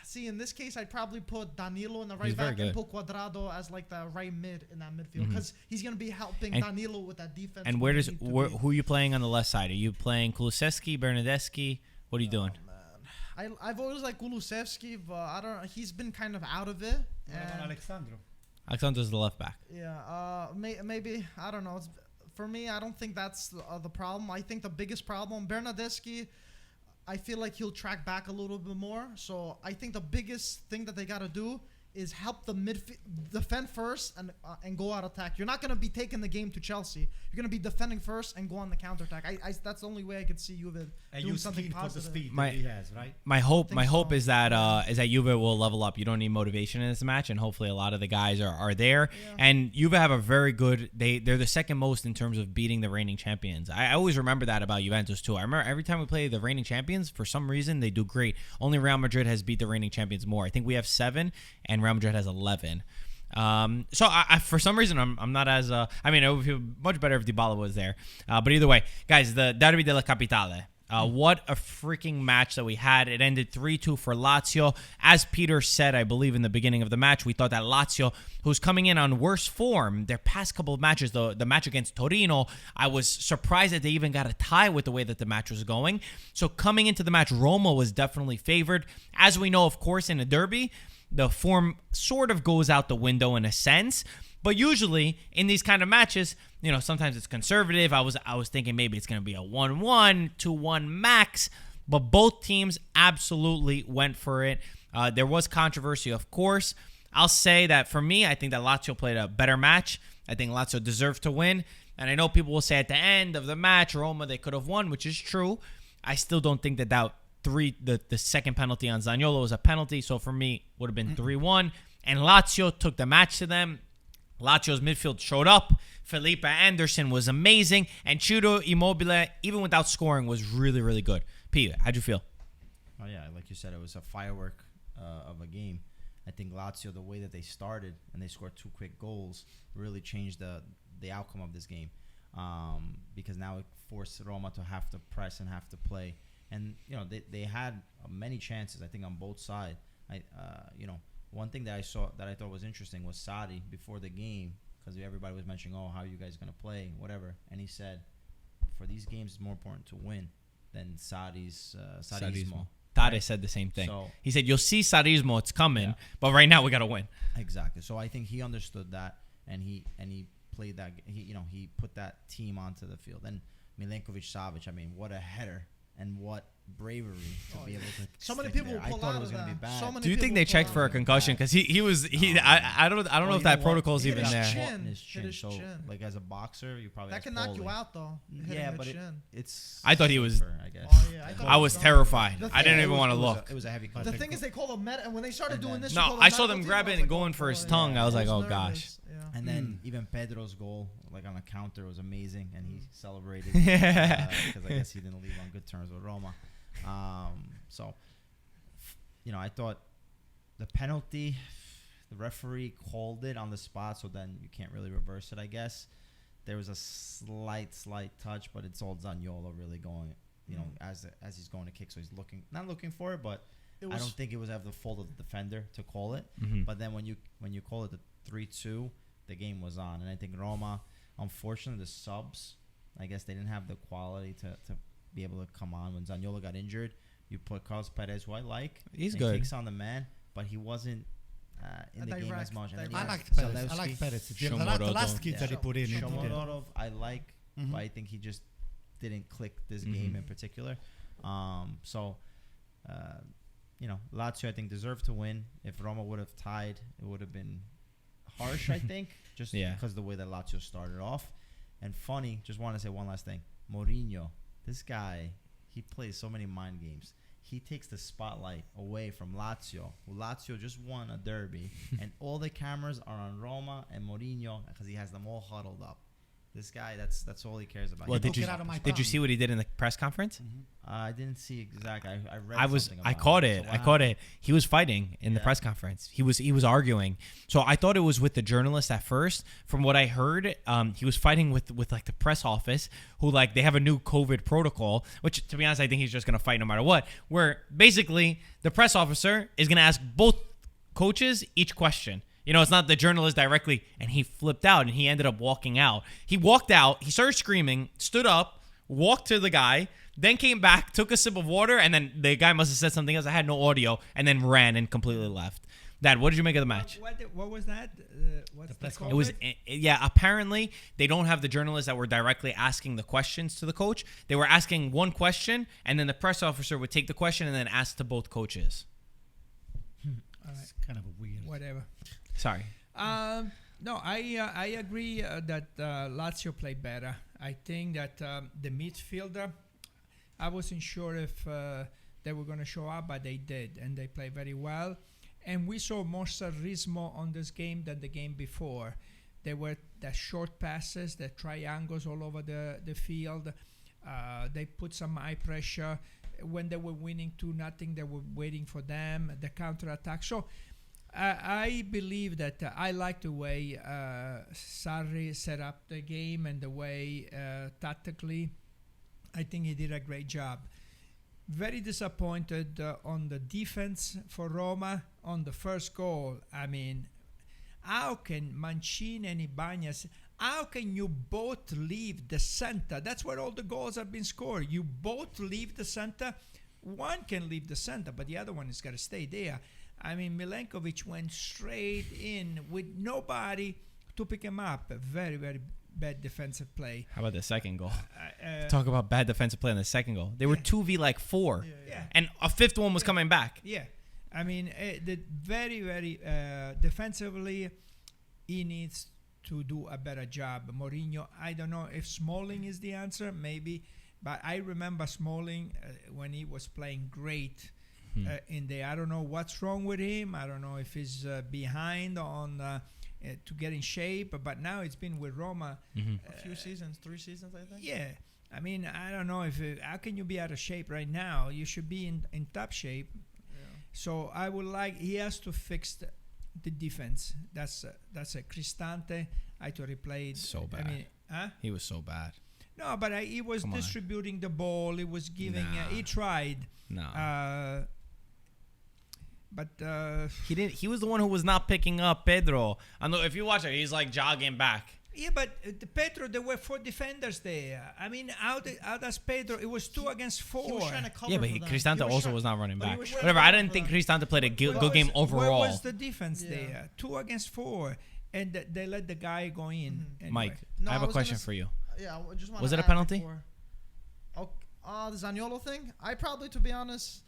See, in this case, I'd probably put Danilo in the He's right back very and good. put Cuadrado as like the right mid in that midfield because he's gonna be helping And- Danilo with that defense. And who are you playing on the left side? Are you playing Kulusevski, Bernadeschi? What are you doing? Man. I've always liked Kulusevski, but I don't. He's been kind of out of it. What about And Alexandro? Alexander's the left back. yeah, maybe I don't know. For me, I don't think that's the problem. I think the biggest problem, Bernardeschi, I feel like he'll track back a little bit more. So I think the biggest thing that they got to do is help the midfield defend first and go out attack. You're not going to be taking the game to Chelsea. You're going to be defending first and go on the counterattack. That's the only way I could see Juve And doing you something speed for the positive. speed My- that he has, right? My hope think so. is that Juve will level up. You don't need motivation in this match, and hopefully a lot of the guys are there. Yeah. And Juve have a very good. They're the second most in terms of beating the reigning champions. I always remember that about Juventus too. I remember every time we play the reigning champions, for some reason they do great. Only Real Madrid has beat the reigning champions more. I think we have 7, and Real Madrid has 11. So I for some reason I'm not as I mean, it would feel much better if Dybala was there. But either way, guys, the Derby della Capitale. What a freaking match that we had. It ended 3-2 for Lazio. As Peter said, I believe in the beginning of the match, we thought that Lazio, who's coming in on worse form, their past couple of matches, the match against Torino, I was surprised that they even got a tie with the way that the match was going. So coming into the match, Roma was definitely favored. As we know, of course, in a derby, the form sort of goes out the window in a sense. But usually in these kind of matches, you know, sometimes it's conservative. I was thinking maybe it's going to be a 1-1, 2-1 max. But both teams absolutely went for it. There was controversy, of course. I'll say that for me, I think that Lazio played a better match. I think Lazio deserved to win. And I know people will say at the end of the match, Roma, they could have won, which is true. I still don't think that the second penalty on Zaniolo was a penalty. So for me, would have been 3-1. And Lazio took the match to them. Lazio's midfield showed up. Felipe Anderson was amazing. And Ciro Immobile, even without scoring, was really, really good. Pete, how'd you feel? Oh yeah, like you said, it was a firework of a game. I think Lazio, the way that they started and they scored 2 quick goals, really changed the outcome of this game. Because now it forced Roma to have to press and have to play. And you know they had many chances, I think, on both sides. One thing that I saw that I thought was interesting was Sarri before the game, because everybody was mentioning, how are you guys going to play, whatever. And he said, for these games, it's more important to win than Sarrismo. Tade said the same thing. So, he said, you'll see Sarrismo, it's coming, Yeah. but right now we got to win. Exactly. So I think he understood that, and he played that. He put that team onto the field. And Milenkovic-Savic, I mean, what a header and what bravery to be able to. So many stick people there. will I pull thought out it was of going to be that. bad. So many Do you think people they pull checked out for a of that. concussion? Because I don't know Well, if you that know what? protocol's Hit even his there. chin. Caught in his Hit chin. his So, chin. like as a boxer, you probably That can knock you out though. Hitting Yeah, the but chin. it's. I thought he was- safer, I guess. Oh, yeah, I was done. terrified. The I didn't thing- even want to It was look. It was a heavy The cut. thing is, they call them and when they started And doing then- this, No, you call I them saw them medical grab team. it I and was going like, for his oh, tongue. yeah. I was like, I oh, nervous. gosh. Yeah. And then even Pedro's goal, like on a counter, was amazing, and he celebrated Yeah. because I guess he didn't leave on good terms with Roma. I thought the penalty, the referee called it on the spot, so then you can't really reverse it, I guess. There was a slight touch, but it's all Zaniolo really going, as he's going to kick, so he's not looking for it, but It I was don't think it was ever the fault of the defender to call it. Mhm. But then when you call it the 3-2, the game was on, and I think Roma, unfortunately, the subs, I guess they didn't have the quality to be able to come on when Zaniolo got injured. You put Carlos Perez, who I like. He's and good. Kicks on the man, but he wasn't in the game as much. And then you I have liked Perez. I Zalewski. like Perez. The Shomorodov. last kid that he put in. he did. Shomorodov, I like, Mhm. but I think he just didn't click this Mhm. game in particular. Lazio, I think, deserved to win. If Roma would have tied, it would have been harsh, I think, just Yeah. because of the way that Lazio started off. And funny, just want to say one last thing. Mourinho, this guy, he plays so many mind games. He takes the spotlight away from Lazio. Lazio just won a derby, and all the cameras are on Roma and Mourinho because he has them all huddled up. This guy, that's all he cares about. Well, He did took you it out of my did you palm. see what he did in the press conference? I didn't see exactly. I read. something I about caught So it. what I caught happened? it. He was fighting in the Yeah. press conference. He was arguing. So I thought it was with the journalist at first. From what I heard, he was fighting with like the press office, who like they have a new COVID protocol. Which, to be honest, I think he's just gonna fight no matter what. Where basically the press officer is gonna ask both coaches each question. It's not the journalist directly, and he flipped out, and he ended up walking out. He walked out, he started screaming, stood up, walked to the guy, then came back, took a sip of water, and then the guy must have said something else. I had no audio, and then ran and completely left. Dad, what did you make of the match? What was that? What's the press call? It was, yeah, apparently they don't have the journalists that were directly asking the questions to the coach. They were asking one question, and then the press officer would take the question and then ask to both coaches. It's kind of a weird. Whatever. Sorry. No, I agree that Lazio played better. I think that the midfielder, I wasn't sure if they were going to show up, but they did, and they played very well. And we saw more Sarrismo on this game than the game before. There were the short passes, the triangles all over the field. They put some high pressure. When they were winning 2-0, they were waiting for them, the counter-attack. So I believe that I like the way Sarri set up the game and the way tactically, I think he did a great job. Very disappointed on the defense for Roma on the first goal. I mean, how can Mancini and Ibanez, how can you both leave the center? That's where all the goals have been scored. You both leave the center. One can leave the center, but the other one is got to stay there. I mean, Milenkovic went straight in with nobody to pick him up. A very, very bad defensive play. How about the second goal? Talk about bad defensive play on the second goal. They were 2v like 4. Yeah. And a fifth one was coming back. Yeah. I mean, the very, very defensively, he needs to do a better job. Mourinho, I don't know if Smalling is the answer, maybe. But I remember Smalling when he was playing great in there. I don't know what's wrong with him. I don't know if he's behind on to get in shape. But now it's been with Roma. A few seasons, 3 seasons, I think. Yeah. I mean, I don't know if how can you be out of shape right now? You should be in top shape. Yeah. So I would like, he has to fix the defense. That's a Cristante. I thought he played So bad. I mean, huh? He was so bad. No, but he was Come on. distributing the ball. He was giving. Nah. He tried. No. But He didn't. He was the one who was not picking up Pedro. I know if you watch it, he's like jogging back. yeah, but the Pedro, there were 4 defenders there. I mean, how does Pedro? It was 2 against 4. He was trying to cover Yeah, but for them. Cristante He was also trying- was not running but he back. was trying Whatever. to I cover didn't for think them. Cristante played a good Where game was- overall. Where was the defense Yeah. there? 2 against 4, and they let the guy go in. Anyway. Mike, No, I have I a was question gonna for you. Yeah, I just want Was to it a add penalty? before. The Zaniolo thing? I probably, to be honest,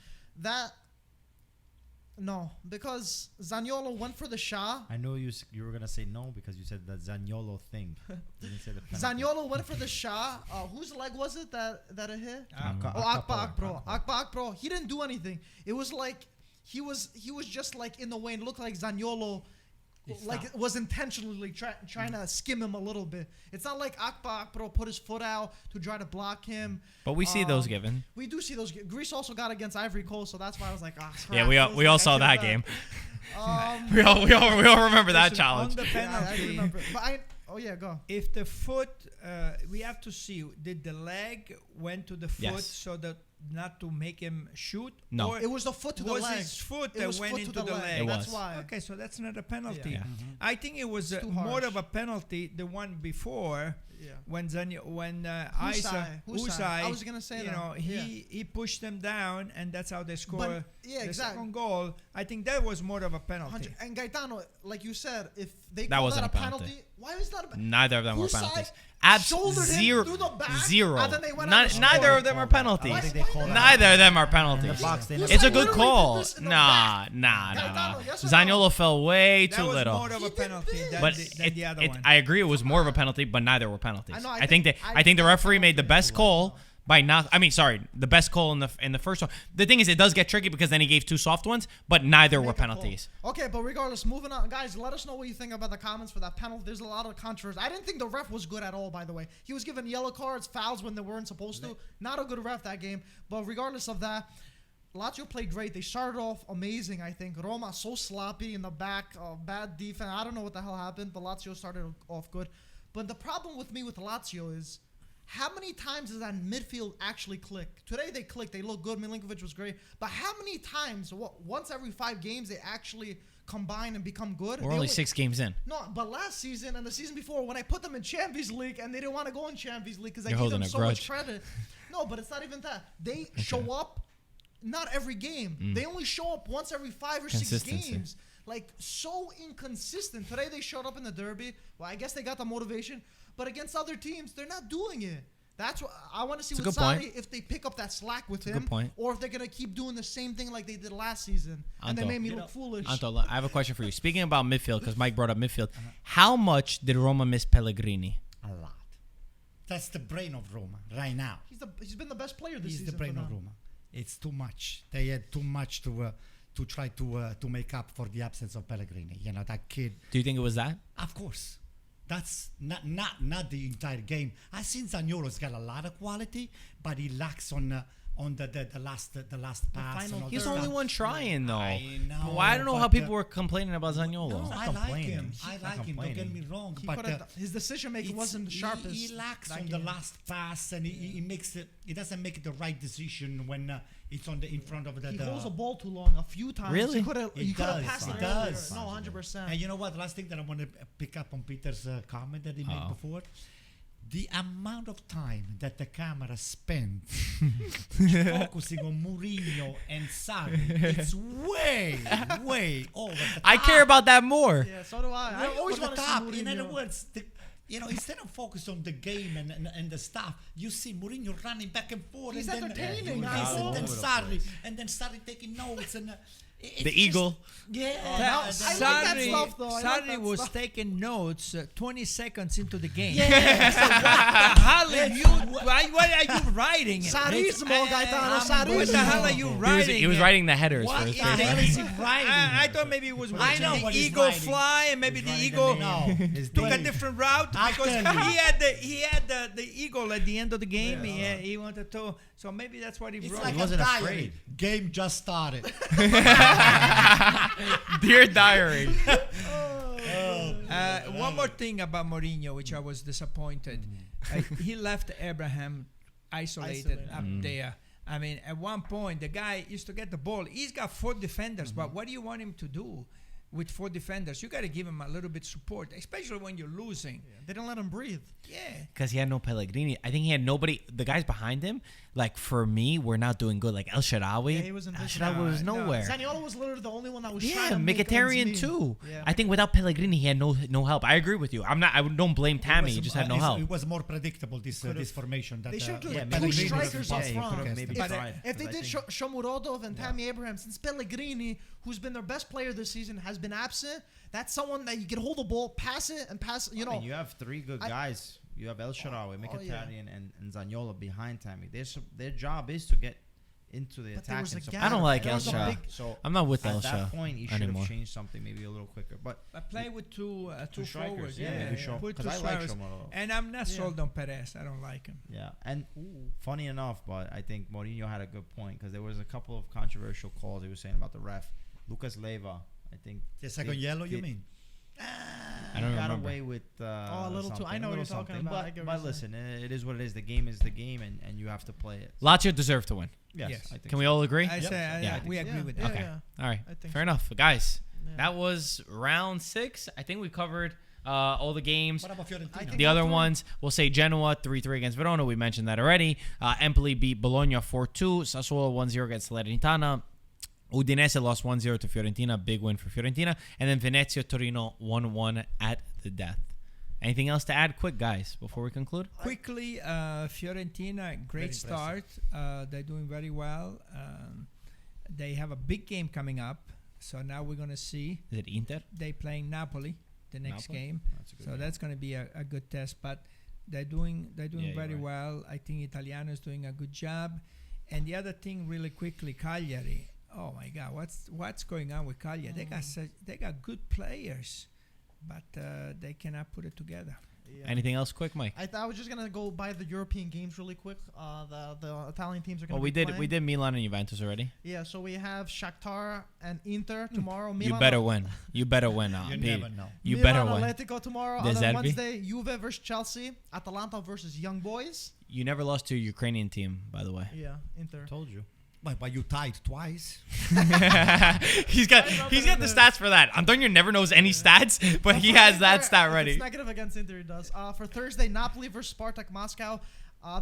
no, because Zaniolo went for the shot. I know you were gonna say no because you said the Zaniolo thing. You didn't say the penalty. Zaniolo went for the shot. Whose leg was it that it hit? Akpa. Akpa. He didn't do anything. It was like he was just like in the way. And it looked like Zaniolo was intentionally trying to skim him a little bit. It's not like Akpa put his foot out to try to block him. But we see those given. We do see those. Greece also got against Ivory Coast, so that's why I was like, Yeah, we all saw that game. Um, we all remember that Listen, challenge. On the yeah, I penalty, remember. But go. if the foot, we have to see, did the leg went to the foot Yes. so that not to make him shoot? No. Or It was the foot to the was leg. his foot It that was went foot to into the the leg. leg? It That's was. why. Okay, so that's not a penalty. Yeah. I think it was It's too more harsh. of a penalty, the one before, Yeah. when Isa, Husai. I was gonna say you that. know, Yeah. he pushed them down, and that's how they score yeah, the exactly. second goal. I think that was more of a penalty. And Gaetano, like you said, if they That call wasn't that a a penalty. penalty, why is that a penalty? Neither of them were Husai penalties. shouldered him Zero. through the back, Zero. and then they went out and Neither scored. of them are I penalties. think they call that. Neither of them are penalties. The box, they Husai It's a never- good literally call. did this in the Nah. Gaetano, yes or no? Zaniolo fell way That too was little. more of He a did penalty this. than, But than the other one. I agree. It was more of a penalty, but neither were penalties. I know, I think I the referee made the penalty. best call by not. I mean, sorry, the best call in the first one. The thing is, it does get tricky because then he gave 2 soft ones, but neither were Make a call. penalties. Okay, but regardless, moving on, guys. Let us know what you think about the comments for that penalty. There's a lot of controversy. I didn't think the ref was good at all. By the way, he was giving yellow cards, fouls when they weren't supposed to. Not a good ref that game. But regardless of that, Lazio played great. They started off amazing. I think Roma so sloppy in the back, bad defense. I don't know what the hell happened, but Lazio started off good. But the problem with me with Lazio is, how many times does that midfield actually click? Today they clicked. They look good. Milinkovic was great. But how many times, once every 5 games, they actually combine and become good. We're only 6 games in. No, but last season and the season before, when I put them in Champions League and they didn't want to go in Champions League because I You're gave them holding a so grudge. much credit. No, but it's not even that. They show up not every game. They only show up once every 5 or 6 Consistency. games. Like, so inconsistent. Today they showed up in the derby. Well, I guess they got the motivation. But against other teams, they're not doing it. That's what I want to see It's a with good point. Sarri, if they pick up that slack with a him, good point. or if they're gonna keep doing the same thing like they did last season, and they Anto, made me look foolish. Anto, I have a question for you. Speaking about midfield, because Mike brought up midfield, how much did Roma miss Pellegrini? A lot. That's the brain of Roma right now. He's been the best player this He's season. the brain for of them. Roma. It's too much. They had too much to try to make up for the absence of Pellegrini. You know, that kid. Do you think it was that? Of course. That's not the entire game. I think Zaniolo's got a lot of quality, but he lacks on the last pass. final and all He's that the only stuff. one trying, though. I know, Well, I don't know how but, people were complaining about Zaniolo. No, not I like complaining. him. He's I not like him. Don't get me complaining. wrong. He But his decision making wasn't the sharpest. He lacks that on the game. last pass, and he makes it. He doesn't make the right decision when it's in front of the. He the holds the ball too long a few times. Really? He could have He does, passed he it does. earlier. No, 100%. And you know what? The last thing that I want to pick up on Peter's comment that he made before. The amount of time that the camera spends focusing on Mourinho and Sarri, it's way over the top. I care about that more. Yeah, so do I. I Way always over want the to top. see In other Mourinho. words, instead of focus on the game and the stuff, you see Mourinho running back and forth. He's and entertaining, Then, guys. and then All over the Sarri, and then Sarri taking notes and. It's The just- eagle. Yeah. I like that stuff, though. I like Sarri that was stuff. taking notes 20 seconds into the game. Yeah. So what the hell are you? Why are you writing? Sarismo, Gaetano, Sarismo. What the hell are you He was, writing? he was writing the headers What for his in paper. the hell is he writing? I thought maybe he was watching know the what he's eagle writing. fly, and maybe He's the writing eagle the No. name. His took a name. different route I because tell you. he had the eagle at the end of the game. He wanted to, so maybe that's what he It's wrote. like He a wasn't diary. afraid. Game just started. Dear diary. One more thing about Mourinho, which I was disappointed. He left Abraham isolated up there. I mean, at one point, the guy used to get the ball. He's got 4 defenders, but what do you want him to do with 4 defenders? You got to give him a little bit support, especially when you're losing. They didn't let him breathe. Yeah. Because he had no Pellegrini. I think he had nobody. The guys behind him, like for me, were not doing good. Like El Shaarawy. Yeah, he was El invisible. Shaarawy was No, nowhere. Zaniolo was literally the only one that was trying Yeah, to make ends Mkhitaryan meet. too. Yeah. I think without Pellegrini, he had no help. I agree with you. I don't blame Tammy. He just had no help. It was more predictable, this formation. That, They should do yeah, two Pellegrini was strikers up impossible to front. cast. maybe If, tried, if they 'cause I did think- Shomurodov and Tammy Abraham, since Pellegrini, who's been their best player this season, has been absent, that's someone that you can hold the ball, pass it, and pass. You I know, mean, you have 3 good guys. You have El Shaarawy, yeah. Mkhitaryan, and Zaniolo behind Tammy. Their job is to get into the But there attack. was a and gap. support. I don't like There El was a Shaarawy. big- So I'm not with El at that Shaarawy point, he should anymore. have changed something maybe a little quicker. But I play with two strikers, forwards. yeah, Yeah, maybe show- put 'cause two I like strikers. Shomurodov. And I'm not sold on Perez. I don't like him. yeah, and funny enough, but I think Mourinho had a good point because there was a couple of controversial calls he was saying about the ref. Lucas Leiva, I think. The second yellow, you mean? I don't got remember. away with a little too. something, I know a what you're little talking something, about. I get But, what but you're listen, it is what it is. The game is the game, and you have to play it. Lazio deserved to win. Yes. I think Can we all agree? I say Yeah. we agree with Yeah, that. Okay. yeah. All right. I think Fair so. enough. Guys, Yeah. that was round 6. I think we covered all the games. What about Fiorentina? I think The other all three. ones, we'll say Genoa 3-3 against Verona. We mentioned that already. Empoli beat Bologna 4-2. Sassuolo 1-0 against Salernitana. Udinese lost 1-0 to Fiorentina. Big win for Fiorentina. And then Venezia Torino 1-1 at the death. Anything else to add? Quick, guys, before we conclude? Quickly, Fiorentina, great start. They're doing very well. They have a big game coming up. So now we're going to see. Is it Inter? They playing Napoli the next Napoli? game. That's a good So game. that's going to be a good test. But they're doing you're very right. well. I think Italiano is doing a good job. And the other thing, really quickly, Cagliari. Oh my God, what's going on with Cagliari? They got good players, but they cannot put it together. Yeah. Anything else quick, Mike? I was just gonna go by the European games really quick. The Italian teams are gonna. Well, we be did playing. Milan and Juventus already. Yeah, so we have Shakhtar and Inter tomorrow. You Milan, better win. You better win. You Pete. never know. You Milan, better win. Atletico tomorrow. De And then Zerbi? Wednesday, Juve versus Chelsea. Atalanta versus Young Boys. You never lost to a Ukrainian team, by the way. Yeah, Inter. Told you. But you tied twice. he's got the stats for that. Antonio never knows any stats, but he has that stat If ready. it's negative against Inter, he does. For Thursday, Napoli versus Spartak Moscow.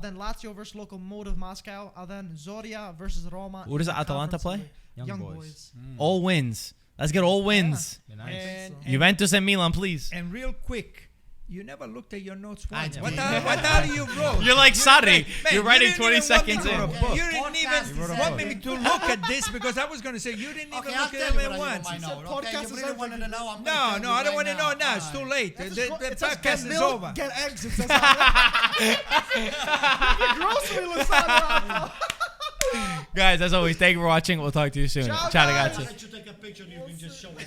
Then Lazio versus Lokomotiv Moscow. Then Zoria versus Roma. What does in the Atalanta Conference play? League. Young Young Boys. Boys. All wins. Let's get all wins. Be nice. And, so. and, Juventus and Milan, please. and real quick, you never looked at your notes I once. did. What are you wrote? You're like Sarri. Man, You're writing you didn't 20 even want me seconds to in. write a book. You didn't Podcast even is want over. me to look at this because I was going to say you didn't Okay, even I'll look tell at you them what I once. wrote my Said note. podcast Okay, you is really over. wanted to know? I'm No, gonna tell I you don't want to right know now. now. It's too late. That's The just it says podcast get is milk, over. Get eggs. It says the grocery list on it. Guys, as always, thank you for watching. We'll talk to you soon. Ciao, Ciao, guys. ragazzi. I'll let you take a picture and you can just show it.